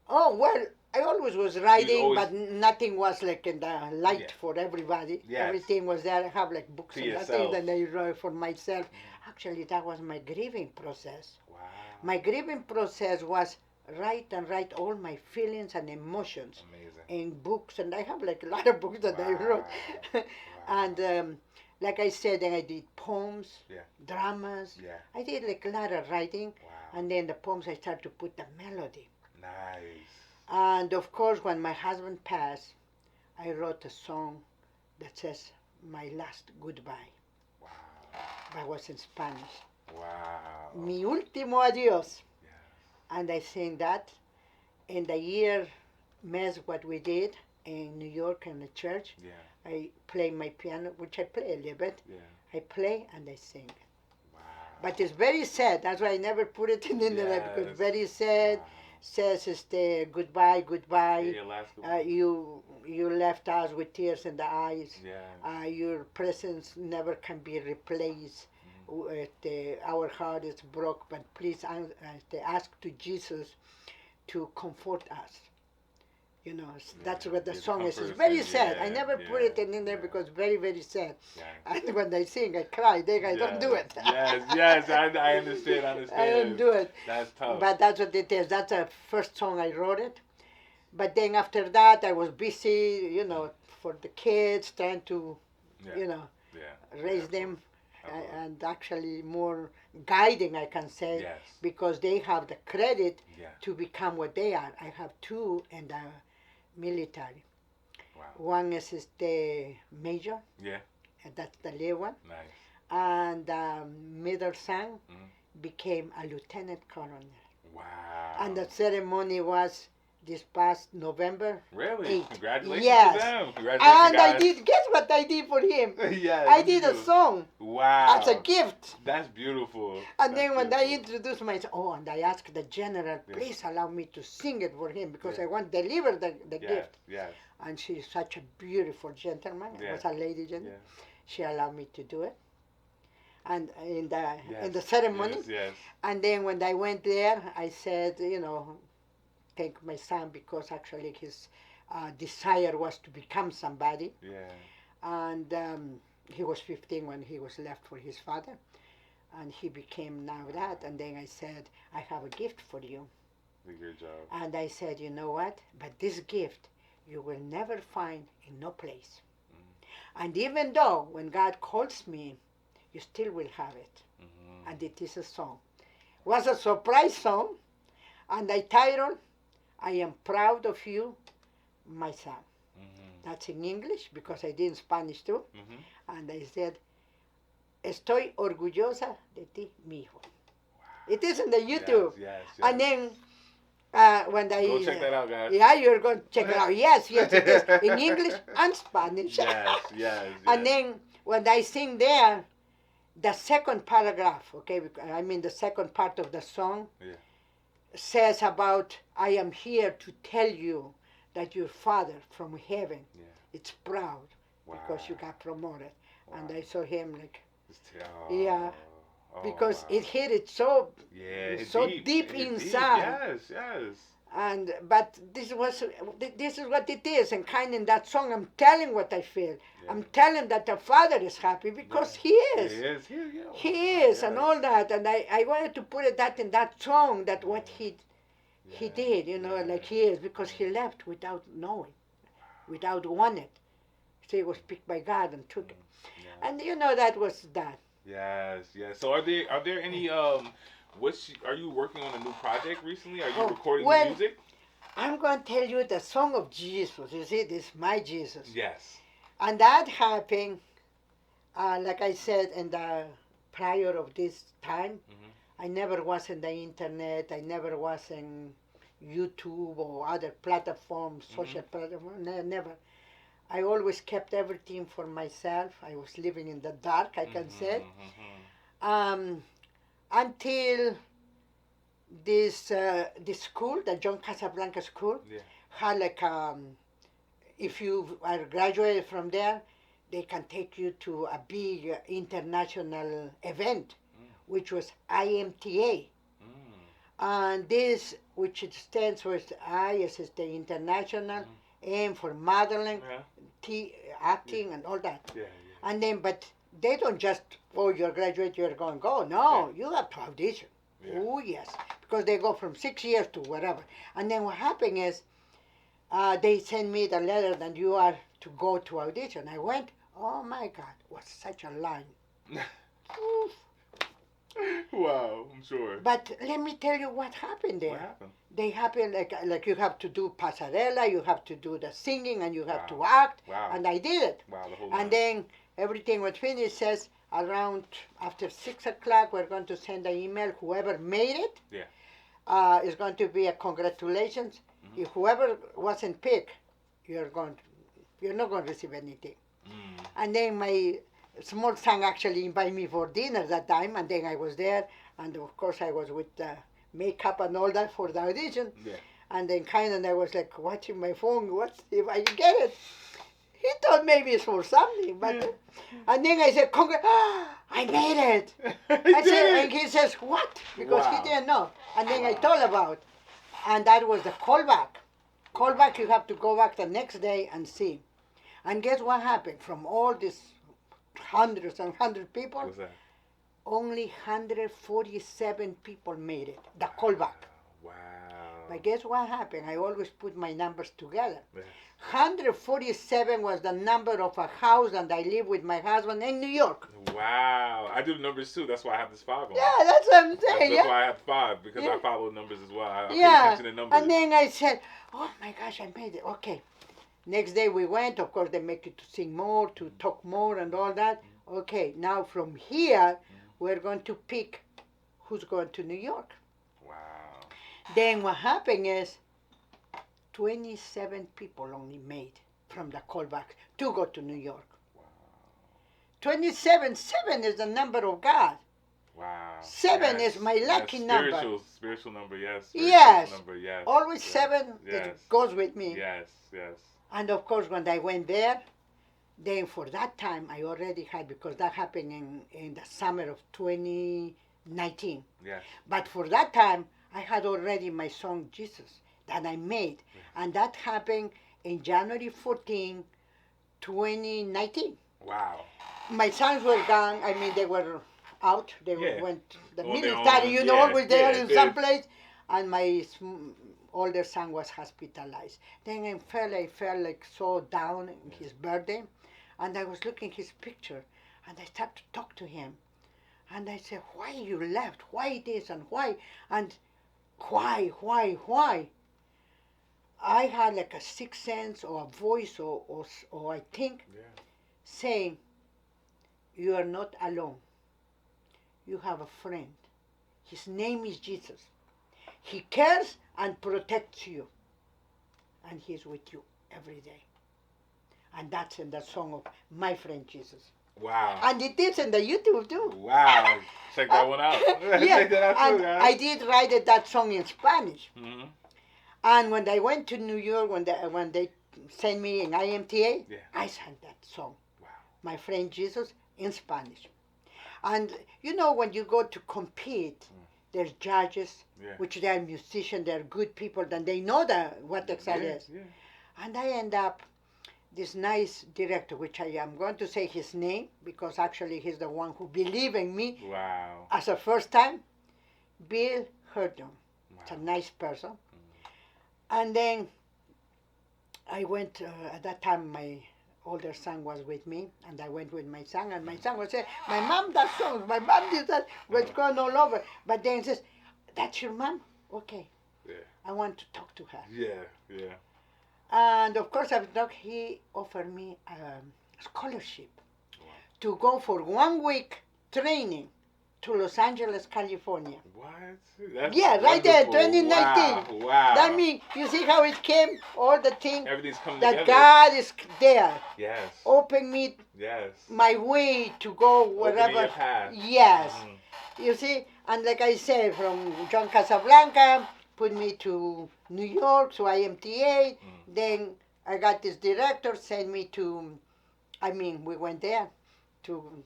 B: oh, well, I always was writing,
A: always-
B: but nothing was like in the light
A: Yeah.
B: for everybody.
A: Yes.
B: Everything was there. I have like books
A: To
B: and
A: yourself.
B: nothing that I wrote for myself. Actually, that was my grieving process.
A: Wow.
B: My grieving process was write all my feelings and emotions
A: Amazing.
B: in books. And I have like a lot of books that I wrote.
A: Wow.
B: And like I said, then I did poems,
A: Yeah.
B: dramas.
A: Yeah.
B: I did like a lot of writing.
A: Wow.
B: And then the poems, I started to put the melody.
A: Nice.
B: And of course, when my husband passed, I wrote a song that says, My Last Goodbye.
A: Wow.
B: That was in Spanish.
A: Wow.
B: Mi último adiós.
A: Yes.
B: And I sing that. In the year, what we did in New York in the church,
A: Yeah.
B: I play my piano, which I play a little bit.
A: Yeah.
B: I play and I sing.
A: Wow.
B: But it's very sad. That's why I never put it in the internet, because
A: Yes.
B: very sad.
A: Wow.
B: says goodbye, goodbye.
A: Yeah, last
B: You left us with tears in the eyes.
A: Yeah.
B: Your presence never can be replaced. Our heart is broke, but please ask to Jesus to comfort us. That's what the
A: Yeah,
B: song is. It's
A: comfort
B: very
A: and
B: sad. I never put it in there because very, very sad.
A: Yeah.
B: And when I sing, I cry. Then I don't do it.
A: Yes, I understand,
B: I don't do it.
A: That's tough.
B: But that's what it is. That's the first song I wrote it. But then after that, I was busy, for the kids, trying to, raise them, and actually more guiding, I can say,
A: Yes.
B: because they have the credit
A: Yeah.
B: to become what they are. I have two in the military.
A: Wow.
B: One is the major,
A: Yeah.
B: and that's the little one,
A: Nice.
B: and the middle son
A: Mhm.
B: became a lieutenant colonel.
A: Wow.
B: And the ceremony was this past November.
A: Really?
B: 8th.
A: Congratulations
B: Yes.
A: to them. Congratulations,
B: And
A: guys.
B: I did, guess what I did for him?
A: Yes.
B: I did a song
A: Wow.
B: as a gift.
A: That's beautiful.
B: And
A: That's
B: then when I
A: beautiful.
B: introduced myself, and I asked the general,
A: Yeah.
B: please allow me to sing it for him because
A: Yeah.
B: I want to deliver the
A: Yes,
B: gift.
A: yes.
B: And she's such a beautiful gentleman.
A: Yeah.
B: It was a lady gentleman.
A: Yeah.
B: She allowed me to do it. And in the
A: Yes,
B: ceremony.
A: Yes, yes.
B: And then when I went there, I said, thank my son because actually his desire was to become somebody.
A: Yeah.
B: And he was 15 when he was left for his father. And he became now that. And then I said, I have a gift for you.
A: Did a good job.
B: And I said, you know what? But this gift you will never find in no place. And even though when God calls me, you still will have it.
A: Mm-hmm.
B: And it is a song. It was a surprise song. And I titled, I am proud of you, my son.
A: Mm-hmm.
B: That's in English because I did in Spanish too.
A: Mm-hmm.
B: And I said, estoy orgullosa de ti, mi hijo. It is in the YouTube.
A: Yes.
B: And then when I...
A: Go check that out, guys.
B: Yeah, you're going to check it out. Yes, it is in English and Spanish.
A: Yes.
B: And then when I sing there, the second paragraph, okay, I mean the second part of the song, says about, I am here to tell you that your father from heaven is proud because you got promoted. Wow. And I saw him like, because it hit it so deep inside.
A: Yes.
B: And but this is what it is, and kind in that song I'm telling what I feel. I'm telling that the father is happy because he is. He is, and all that. And I wanted to put that in that song, that what he did, like he is, because he left without knowing, without wanting. So he was picked by God and took it. And that was that.
A: Yes. So are there any are you working on a new project recently? Are you recording new music?
B: I'm going to tell you the song of Jesus. You see, this is my Jesus.
A: Yes.
B: And that happened, like I said, in the prior of this time. I never was in the internet. I never was in YouTube or other platforms, social platforms. Never. I always kept everything for myself. I was living in the dark, I can say. Until this school, the John Casablanca school, had like, if you are graduated from there, they can take you to a big international event, which was IMTA. And this, which it stands for, I is the international, M for modeling, T, acting, and all that. And then, but they don't just, you're graduate, you're going to go. No, you have to audition. Oh, yes. Because they go from 6 years to whatever. And then what happened is, they send me the letter that you are to go to audition. I went, oh my God, it was such a line.
A: Wow, I'm sure.
B: But let me tell you what happened there.
A: What happened?
B: They happen like you have to do pasarela, you have to do the singing, and you have to act.
A: Wow.
B: And I did it.
A: Wow, the whole
B: And then everything was finished. Says around after 6 o'clock, we're going to send an email. Whoever made it is going to be a congratulations. If whoever wasn't picked, you're not going to receive anything. And then my small son actually invited me for dinner that time, and then I was there, and of course I was with makeup and all that for the audition.
A: Yeah.
B: And then kind of I was like watching my phone, what if I get it? He thought maybe it's for something, but and then I said, I made it. I said, and he says, what? Because he didn't know. And then I told about, and that was the callback. Callback, you have to go back the next day and see. And guess what happened? From all these hundreds and hundred people,
A: What's that?
B: only 147 people made it, the callback.
A: Wow.
B: But guess what happened? I always put my numbers together.
A: Yeah.
B: 147 was the number of a house that I live with my husband in New York.
A: Wow. I do the numbers too. That's why I have this 5 on.
B: Yeah, that's what I'm saying.
A: That's why I have 5, because I follow numbers as well. I pay
B: Yeah.
A: attention to numbers.
B: And then I said, oh my gosh, I made it. Okay. Next day we went. Of course, they make you to sing more, to talk more and all that. Okay, now from here, we're going to pick who's going to New York.
A: Wow.
B: Then what happened is 27 people only made from the callback to go to New York.
A: Wow.
B: 27, 7 is the number of God.
A: Wow.
B: 7 is my lucky number.
A: Spiritual number, yes.
B: Yes.
A: Number, yes.
B: Always
A: yes.
B: 7,
A: Yes.
B: it goes with me.
A: Yes, yes.
B: And of course, when I went there, then for that time, I already had, because that happened in the summer of 2019.
A: Yes.
B: But for that time, I had already my song, Jesus, that I made.
A: Yes.
B: And that happened in January 14, 2019.
A: Wow.
B: My sons were gone. I mean, they were out. They went, the
A: On their
B: military,
A: own.
B: always there
A: Yeah,
B: in some place. And my older son was hospitalized. Then I felt like so down in his birthday. And I was looking at his picture. And I started to talk to him. And I said, why you left? Why this and why? And why? I had like a sixth sense or a voice or I think saying, you are not alone. You have a friend. His name is Jesus. He cares and protects you. And he's with you every day. And that's in the song of My Friend Jesus.
A: Wow.
B: And it is in the YouTube too.
A: Wow. Check that one out.
B: Yeah.
A: Check that out
B: And
A: too, guys.
B: I did write that song in Spanish.
A: Mm-hmm.
B: And when I went to New York, when they sent me an IMTA, I sang that song.
A: Wow.
B: My Friend Jesus in Spanish. And when you go to compete, there's judges, which they are musicians, they're good people, and they know what exactly is. Yeah. And I end up this nice director, which I am going to say his name, because actually he's the one who believed in me.
A: Wow.
B: As a first time, Bill Hurdon. Wow. It's a nice person. And then I went, at that time my older son was with me, and I went with my son, and my son was saying, my mom does songs, my mom did that, was going all over. But then he says, that's your mom? Okay. Yeah. I want to talk to her.
A: Yeah.
B: And of course, he offered me a scholarship to go for 1 week training to Los Angeles, California.
A: What? That's
B: right there,
A: wonderful.
B: 2019.
A: Wow.
B: That means, you see how it came, all the things.
A: Everything's coming
B: that
A: together.
B: God is there.
A: Yes.
B: Open me my way to go wherever.
A: Opening your path.
B: Yes. You see, and like I said, from John Casablanca, put me to New York, to IMTA. Then I got this director, sent me to, we went there to,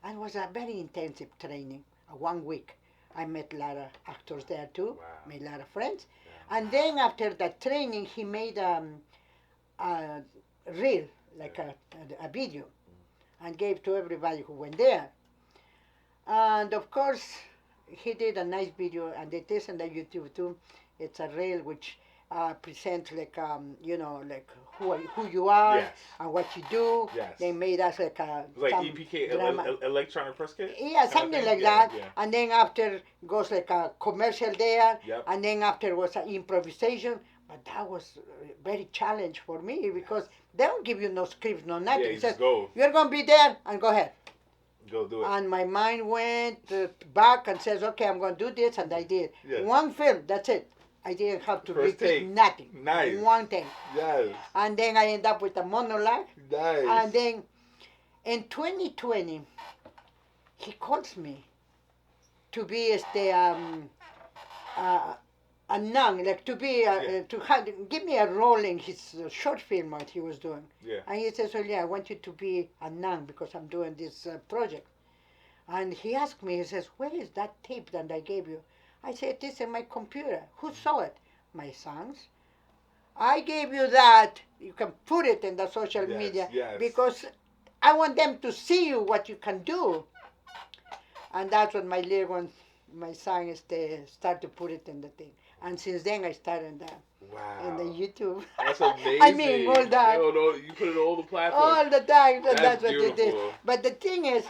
B: and it was a very intensive training, 1 week. I met a lot of actors there too, made a lot of friends. Yeah. And then after that training, he made a reel, like a video, and gave to everybody who went there. And of course, he did a nice video, and it is on the YouTube too. It's a reel which presents like like who you are and what you do. Yes. They made us like a
A: EPK, electronic press kit.
B: Yeah, something like that. Yeah. And then after goes like a commercial there, and then after was an improvisation. But that was very challenge for me because they don't give you no script, no nothing.
A: Yeah, you just go.
B: You're gonna be there and go ahead.
A: Go do it.
B: And my mind went back and says, okay, I'm going to do this, and I did. Yes. 1 film, that's it. I didn't have to repeat nothing.
A: Nice.
B: 1 thing.
A: Yes.
B: And then I end up with a monologue.
A: Nice.
B: And then in 2020, he calls me to be a nun, like to be, to have, give me a role in his short film that he was doing.
A: Yeah.
B: And he says, well, yeah, I want you to be a nun because I'm doing this project. And he asked me, he says, where is that tape that I gave you? I said, it's in my computer. Who saw it? My sons. I gave you that. You can put it in the social media because I want them to see you what you can do. And that's what my little one, my son, start to put it in the thing. And since then I started in the YouTube.
A: That's amazing.
B: I mean, all that.
A: No, you put it on all the platforms.
B: All the time. That's what
A: beautiful.
B: it is. But the thing is,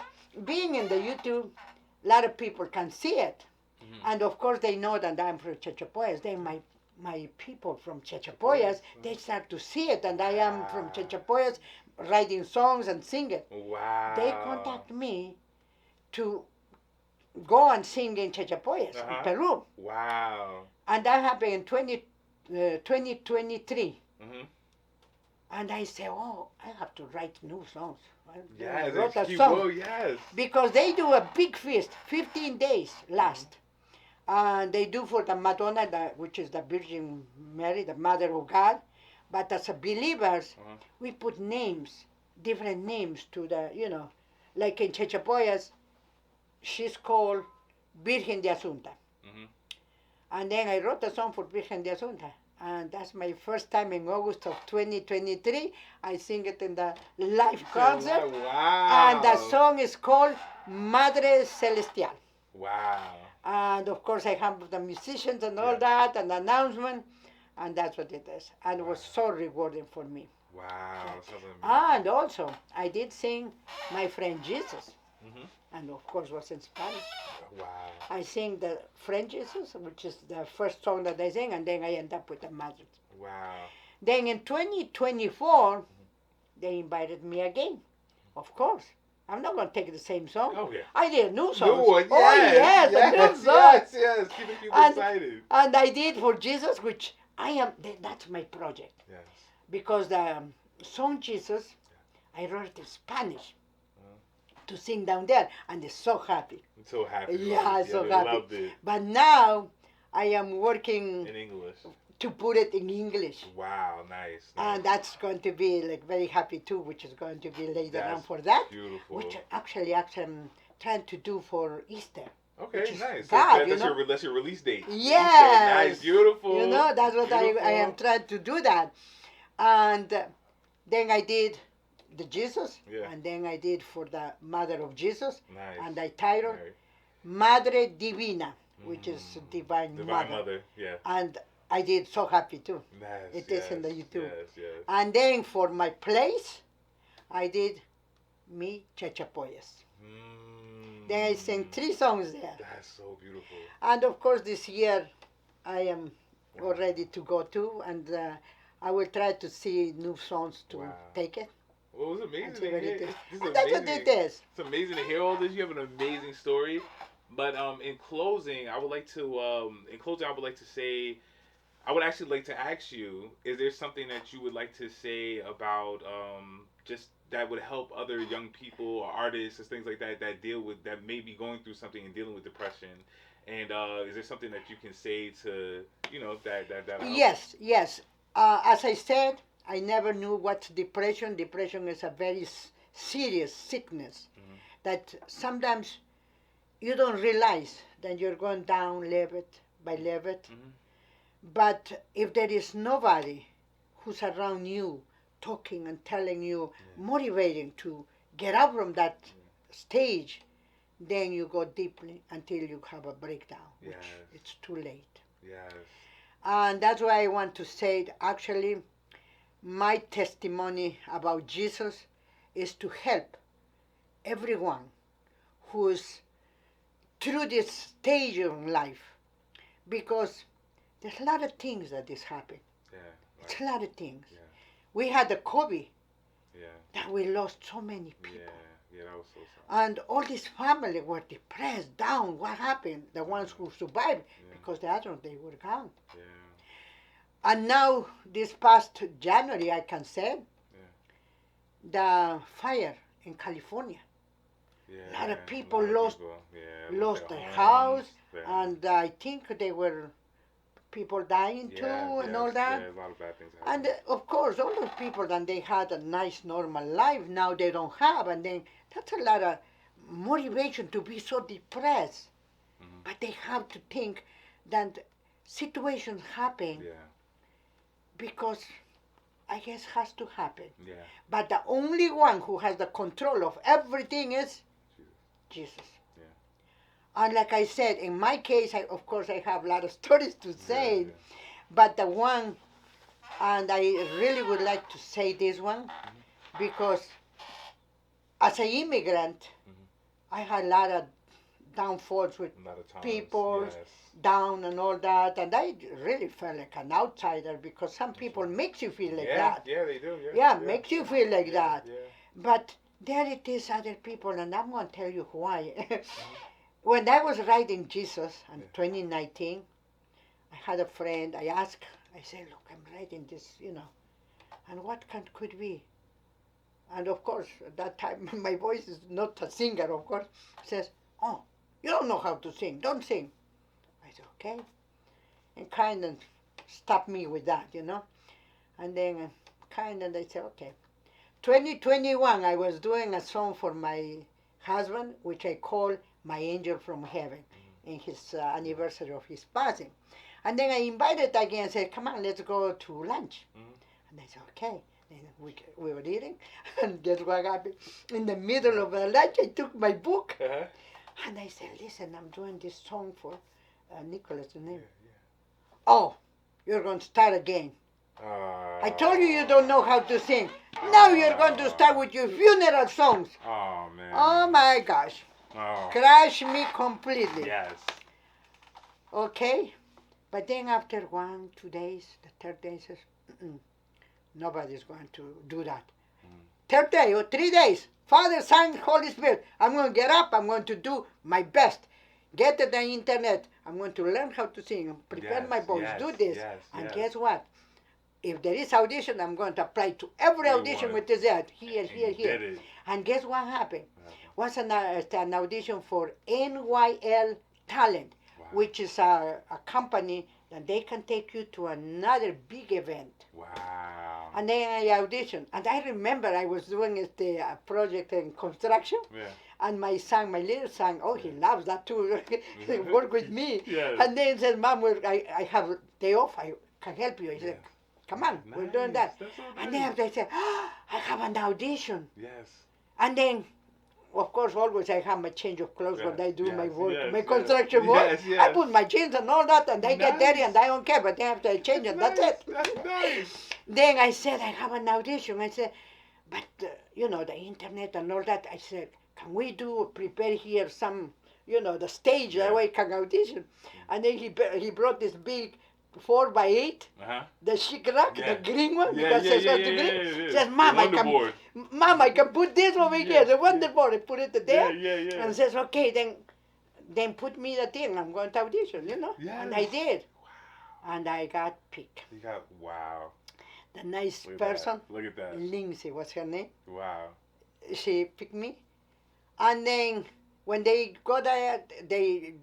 B: being in the YouTube, a lot of people can see it. Mm-hmm. And of course they know that I'm from Chachapoyas. Then my people from Chachapoyas, they start to see it. And I am from Chachapoyas, writing songs and singing.
A: Wow.
B: They contact me to go and sing in Chachapoyas, in Peru.
A: Wow.
B: And that happened in 2023.
A: Mm-hmm.
B: And I say, oh, I have to write new songs.
A: Yes,
B: I wrote a song.
A: yes.
B: Because they do a big feast, 15 days last. Mm-hmm. And they do for the Madonna, which is the Virgin Mary, the Mother of God. But as a believers, we put names, different names to the, like in Chachapoyas, she's called Virgen de Asunta. Mm-hmm. And then I wrote a song for Virgen de Asunta. And that's my first time in August of 2023. I sing it in the live concert.
A: Wow.
B: And the song is called Madre Celestial.
A: Wow.
B: And of course I have the musicians and all that, and the announcement. And that's what it is. And it was so rewarding for me.
A: Wow.
B: And also, I did sing My Friend Jesus. Mm-hmm. And of course was in Spanish.
A: Wow.
B: I sing the Friend Jesus, which is the first song that I sing, and then I end up with the Madre.
A: Wow.
B: Then in 2024, they invited me again. Of course. I'm not going to take the same song.
A: Oh, yeah.
B: I did a new song.
A: New one,
B: yes, a new song.
A: Yes, keeping people excited.
B: And I did for Jesus, which that's my project.
A: Yes.
B: Because the song Jesus, I wrote it in Spanish to sing down there, and they're so happy.
A: I'm so happy.
B: Yeah, so happy.
A: Loved it.
B: But now I am working
A: in English
B: to put it in English.
A: Wow, nice.
B: And that's going to be like very happy too, which is going to be later on for that.
A: Beautiful.
B: Which actually I'm trying to do for Easter.
A: Okay, nice.
B: God,
A: that's your release date.
B: Yes.
A: Nice, beautiful.
B: That's what I am trying to do that. And then I did the Jesus, and then I did for the Mother of Jesus, and I titled Madre Divina, which is Divine Mother.
A: Yeah.
B: And I did So Happy too.
A: Nice.
B: It is in the YouTube.
A: Yes.
B: And then for my place, I did Mi Chachapoyas. Then I sang 3 songs there.
A: That's so beautiful.
B: And of course this year I am all ready to go too, and I will try to see new songs to take it.
A: Well, it was amazing to hear.
B: That's what it is.
A: It's amazing to hear all this. You have an amazing story. But in closing, I would like to say, I would actually like to ask you, is there something that you would like to say about just that would help other young people or artists or things like that that may be going through something and dealing with depression? And is there something that you can say to, that
B: Yes. As I said, I never knew what's depression. Depression is a very serious sickness that sometimes you don't realize that you're going down level by level. But if there is nobody who's around you talking and telling you, motivating to get out from that stage, then you go deeply until you have a breakdown, which it's too late.
A: Yes.
B: And that's why I want to say, actually, my testimony about Jesus is to help everyone who's through this stage of life, because there's a lot of things that is happening. It's a lot of things. We had the COVID that we lost so many people.
A: That was so sad.
B: And all this family were depressed, down. What happened? The ones who survived, because the others, they were gone. And now, this past January, I can say, the fire in California. A lot of people
A: a lot of
B: lost
A: people,
B: lost
A: their
B: their
A: homes,
B: house,
A: their-
B: and I think they were people dying too and all that.
A: Yeah, a lot of bad things
B: And
A: happening.
B: of course, all those people, then they had a nice, normal life. Now they don't have, and then that's a lot of motivation to be so depressed.
A: Mhm.
B: But they have to think that situations happen
A: Yeah,
B: because I guess has to happen.
A: yeah.
B: But the only one who has the control of everything is
A: Jesus.
B: Jesus.
A: Yeah.
B: And like I said, in my case, of course, I have a lot of stories to say,
A: Yeah,
B: but the one, and I really would like to say this one, because as an immigrant, I had a lot of downfalls with
A: a lot of times.
B: people
A: Yes.
B: down and all that, and I really felt like an outsider because some people
A: right.
B: makes you feel like
A: Yeah,
B: that.
A: yeah, they do.
B: Yeah, makes you feel like that.
A: Yeah.
B: But there it is, other people, and I'm going to tell you why. When I was writing Jesus in 2019, I had a friend. I asked, I said, "Look, I'm writing this, and what could be?" And of course, at that time, my voice is not a singer, of course. Says, "Oh, you don't know how to sing. Don't sing." I said, "Okay," and kind of stopped me with that. And then kind of they said, "Okay." 2021, I was doing a song for my husband, which I call My Angel from Heaven, in his anniversary of his passing. And then I invited again and said, "Come on, let's go to lunch." And they said, "Okay." And we were eating, and guess what happened? In the middle of the lunch, I took my book, and I said, "Listen, I'm doing this song for Nicholas, the name." "Oh, you're going to start again. I told you don't know how to sing. Now you're going to start with your funeral songs."
A: Oh man.
B: Oh my gosh.
A: Oh.
B: Crashed me completely.
A: Yes.
B: Okay. But then after 1, 2 days, the third day says, nobody's going to do that. Third day or 3 days, Father, Son, Holy Spirit, I'm going to get up, I'm going to do my best. Get to the internet, I'm going to learn how to sing, prepare my voice, do this. And guess what? If there is audition, I'm going to apply to every audition with this ad, here. And guess what happened? Was an audition for NYL Talent, which is a company that they can take you to another big event.
A: Wow.
B: And then I auditioned. And I remember I was doing a project in construction.
A: Yeah.
B: And my little son, he loves that too. He work with me.
A: Yes.
B: And then he said, "Mom, I have day off. I can help you." I said, "Come on, we're doing that."
A: That's so
B: And
A: nice.
B: then after I said, "I have an audition."
A: Yes.
B: And then, of course, always I have my change of clothes when I do my work, my
A: yes.
B: construction work.
A: Yes.
B: I put my jeans and all that, and I get dirty, and I don't care. But then after I change it, that's it.
A: That's nice.
B: Then I said, "I have an audition." I said, "But the internet and all that." I said, "Can we prepare here some, the stage that way I can audition?" And then he brought this big 4x8, the chic rack, the green one, because it says the green. Says, "Mom, I can put this over here, the wonderboard." I put it there, and says, "Okay, then put me the thing. I'm going to audition,
A: Yes.
B: And I did, and I got picked.
A: You got wow.
B: The nice
A: Look at
B: person,
A: that. Look at that.
B: Lindsay was her name.
A: Wow.
B: She picked me, and then when they go there, they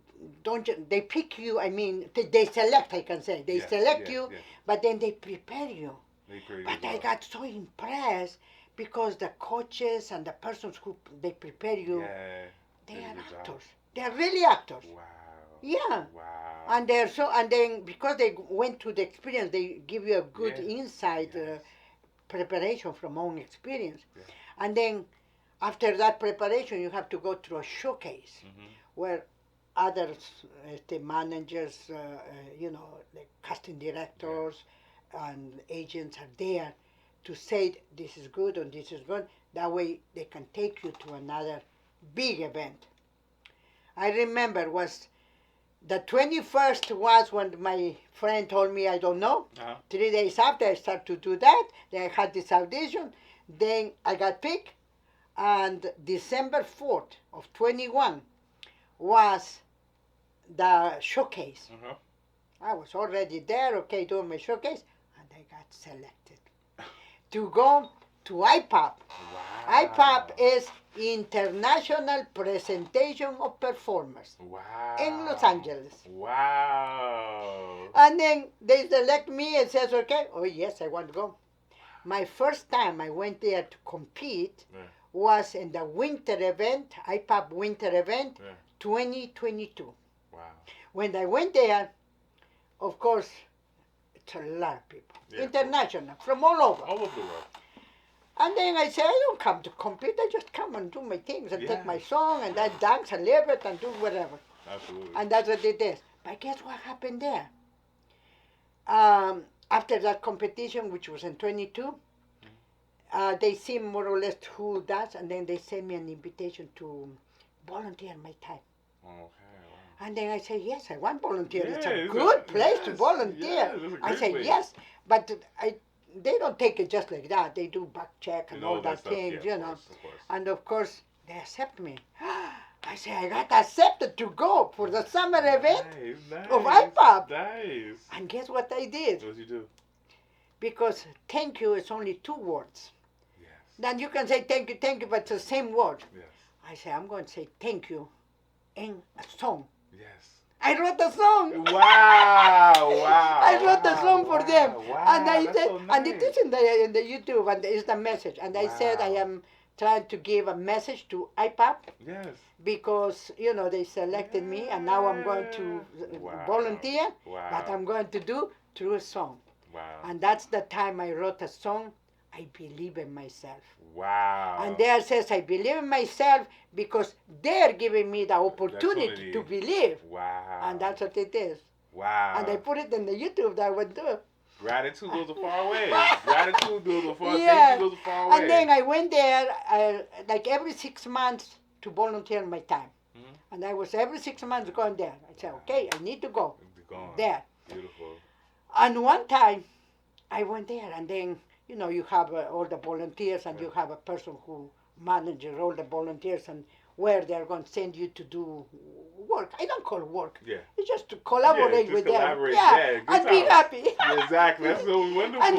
B: pick you. I mean, they select. I can say they select you, but then they prepare you. But I got so impressed because the coaches and the persons who they prepare you, they are actors. They are really actors.
A: Wow.
B: Yeah.
A: Wow.
B: And then because they went through the experience, they give you a good insight preparation from own experience. And then after that preparation, you have to go through a showcase where others, the managers, the casting directors and agents are there to say this is good and this is good. That way they can take you to another big event. I remember was the 21st was when my friend told me, I don't know. 3 days after I started to do that, then I had this audition. Then I got picked. And December 4th of 21 was the showcase. I was already there, doing my showcase. And I got selected to go to IPOP.
A: Wow.
B: IPOP is International Presentation of Performers
A: Wow.
B: in Los Angeles.
A: Wow.
B: And then they select me and says, okay, oh yes, I want to go. My first time I went there to compete was in the winter event, IPAP winter event, 2022.
A: Wow.
B: When I went there, of course, it's a lot of people, international, from all over.
A: All over the world.
B: And then I said, I don't come to compete, I just come and do my things and take my song and I dance a little bit and do whatever.
A: Absolutely.
B: And that's what it is. But guess what happened there? After that competition, which was in 22, they see more or less who does, and then they send me an invitation to volunteer my time.
A: Okay, wow.
B: And then I say, yes, I want volunteer.
A: Yeah,
B: it's a good place to volunteer. I say,
A: place.
B: yes, but they don't take it just like that. They do back check and all that
A: stuff,
B: things,
A: yeah,
B: you know.
A: of course.
B: And of course, they accept me. I say, I got accepted to go for the summer event of IPAP.
A: Nice.
B: And guess what I did?
A: What did you do?
B: Because thank you is only 2 words.
A: Yes.
B: Then you can say thank you, but it's the same word.
A: Yes.
B: I say, I'm going to say thank you in a song.
A: Yes.
B: I wrote a song.
A: Wow! Wow!
B: I wrote a song for them.
A: Wow,
B: And I
A: that's
B: said,
A: so nice.
B: and it is in the YouTube, and it's the message. And I said, I am trying to give a message to IPAP.
A: Yes.
B: Because, you know, they selected me, and now I'm going to volunteer, but I'm going to do through a song.
A: Wow.
B: And that's the time I wrote a song, I Believe in Myself.
A: Wow.
B: And there says, I believe in myself because they're giving me the opportunity to believe.
A: Wow.
B: And that's what it is.
A: Wow.
B: And I put it in the YouTube that I would do.
A: Gratitude goes a far way. Gratitude goes a far way.
B: Yeah.
A: Thank you goes a far way.
B: And then I went there like every 6 months to volunteer my time. Mm-hmm. And I was every 6 months going there. I said, okay, I need to go there.
A: Beautiful.
B: And one time I went there, and then, you know, you have all the volunteers, and you have a person who manages all the volunteers and where they're going to send you to do work. I don't call it work.
A: Yeah.
B: It's just to collaborate
A: just
B: with
A: collaborate.
B: them. Yeah, and be happy.
A: Yeah, exactly. That's so wonderful.
B: And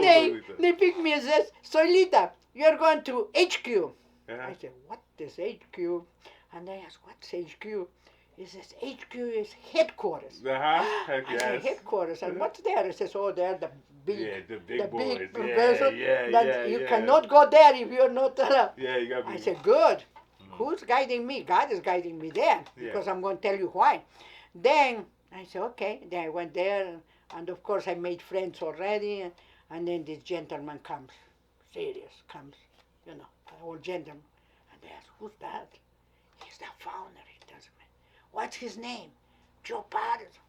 B: they pick me and says, Zoilita, you're going to HQ. I said, what is HQ? And I asked, what's HQ? He says, HQ is headquarters.
A: Heck
B: I
A: yes.
B: said, headquarters. And what's there? He says, oh, they're the big,
A: the big boys.
B: You cannot go there if you're not.
A: Yeah, you got to be.
B: I said, good. Mm-hmm. Who's guiding me? God is guiding me there because I'm going to tell you why. Then I said, okay. Then I went there, and of course I made friends already. And then this gentleman comes, comes, you know, an old gentleman. And they ask, who's that? He's the founder, he tells me. What's his name? Joe Patterson.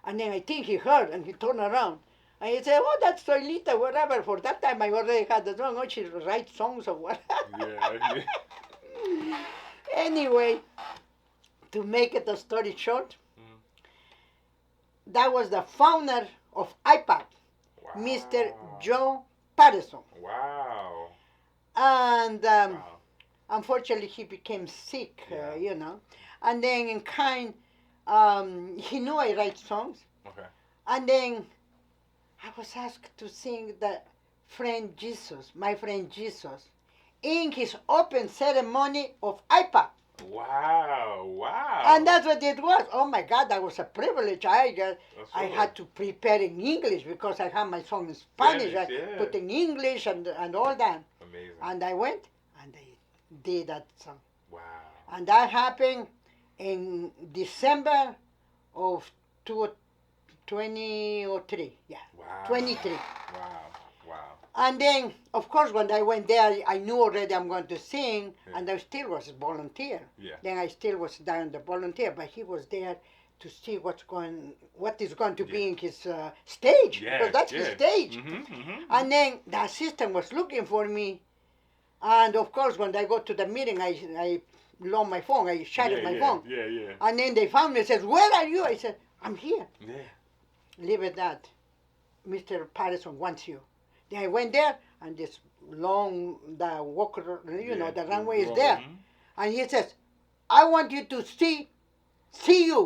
B: And then I think he heard, and he turned around. And he said, oh, that's Zoilita, whatever. For that time, I already had the song. Oh, she writes songs or what.
A: Yeah.
B: Anyway, to make it a story short, that was the founder of IPAP, Mr. Joe Patterson.
A: Wow.
B: And unfortunately, he became sick, you know. And then in kind, he knew I write songs.
A: Okay.
B: And then I was asked to sing the friend Jesus, my friend Jesus, in his open ceremony of IPAP.
A: Wow, wow.
B: And that's what it was. Oh my God, that was a privilege. I had to prepare in English because I had my song in Spanish. I put in English and all that.
A: Amazing.
B: And I went and I did that song.
A: Wow.
B: And that happened in December of 2003. Yeah.
A: Wow.
B: 23.
A: Wow. Wow.
B: And then, of course, when I went there, I knew already I'm going to sing, and I still was a volunteer.
A: Yeah.
B: Then I still was down the volunteer, but he was there to see what is going to be in his stage, because that's his stage. And then the assistant was looking for me, and of course, when I go to the meeting, I lost my phone. I shattered my phone. And then they found me and said, "Where are you?" I said, "I'm here."
A: Yeah.
B: Leave it that. Mr. Patterson wants you. Then I went there, and this long, the walker, you know, the runway is there. And he says, "I want you to see you."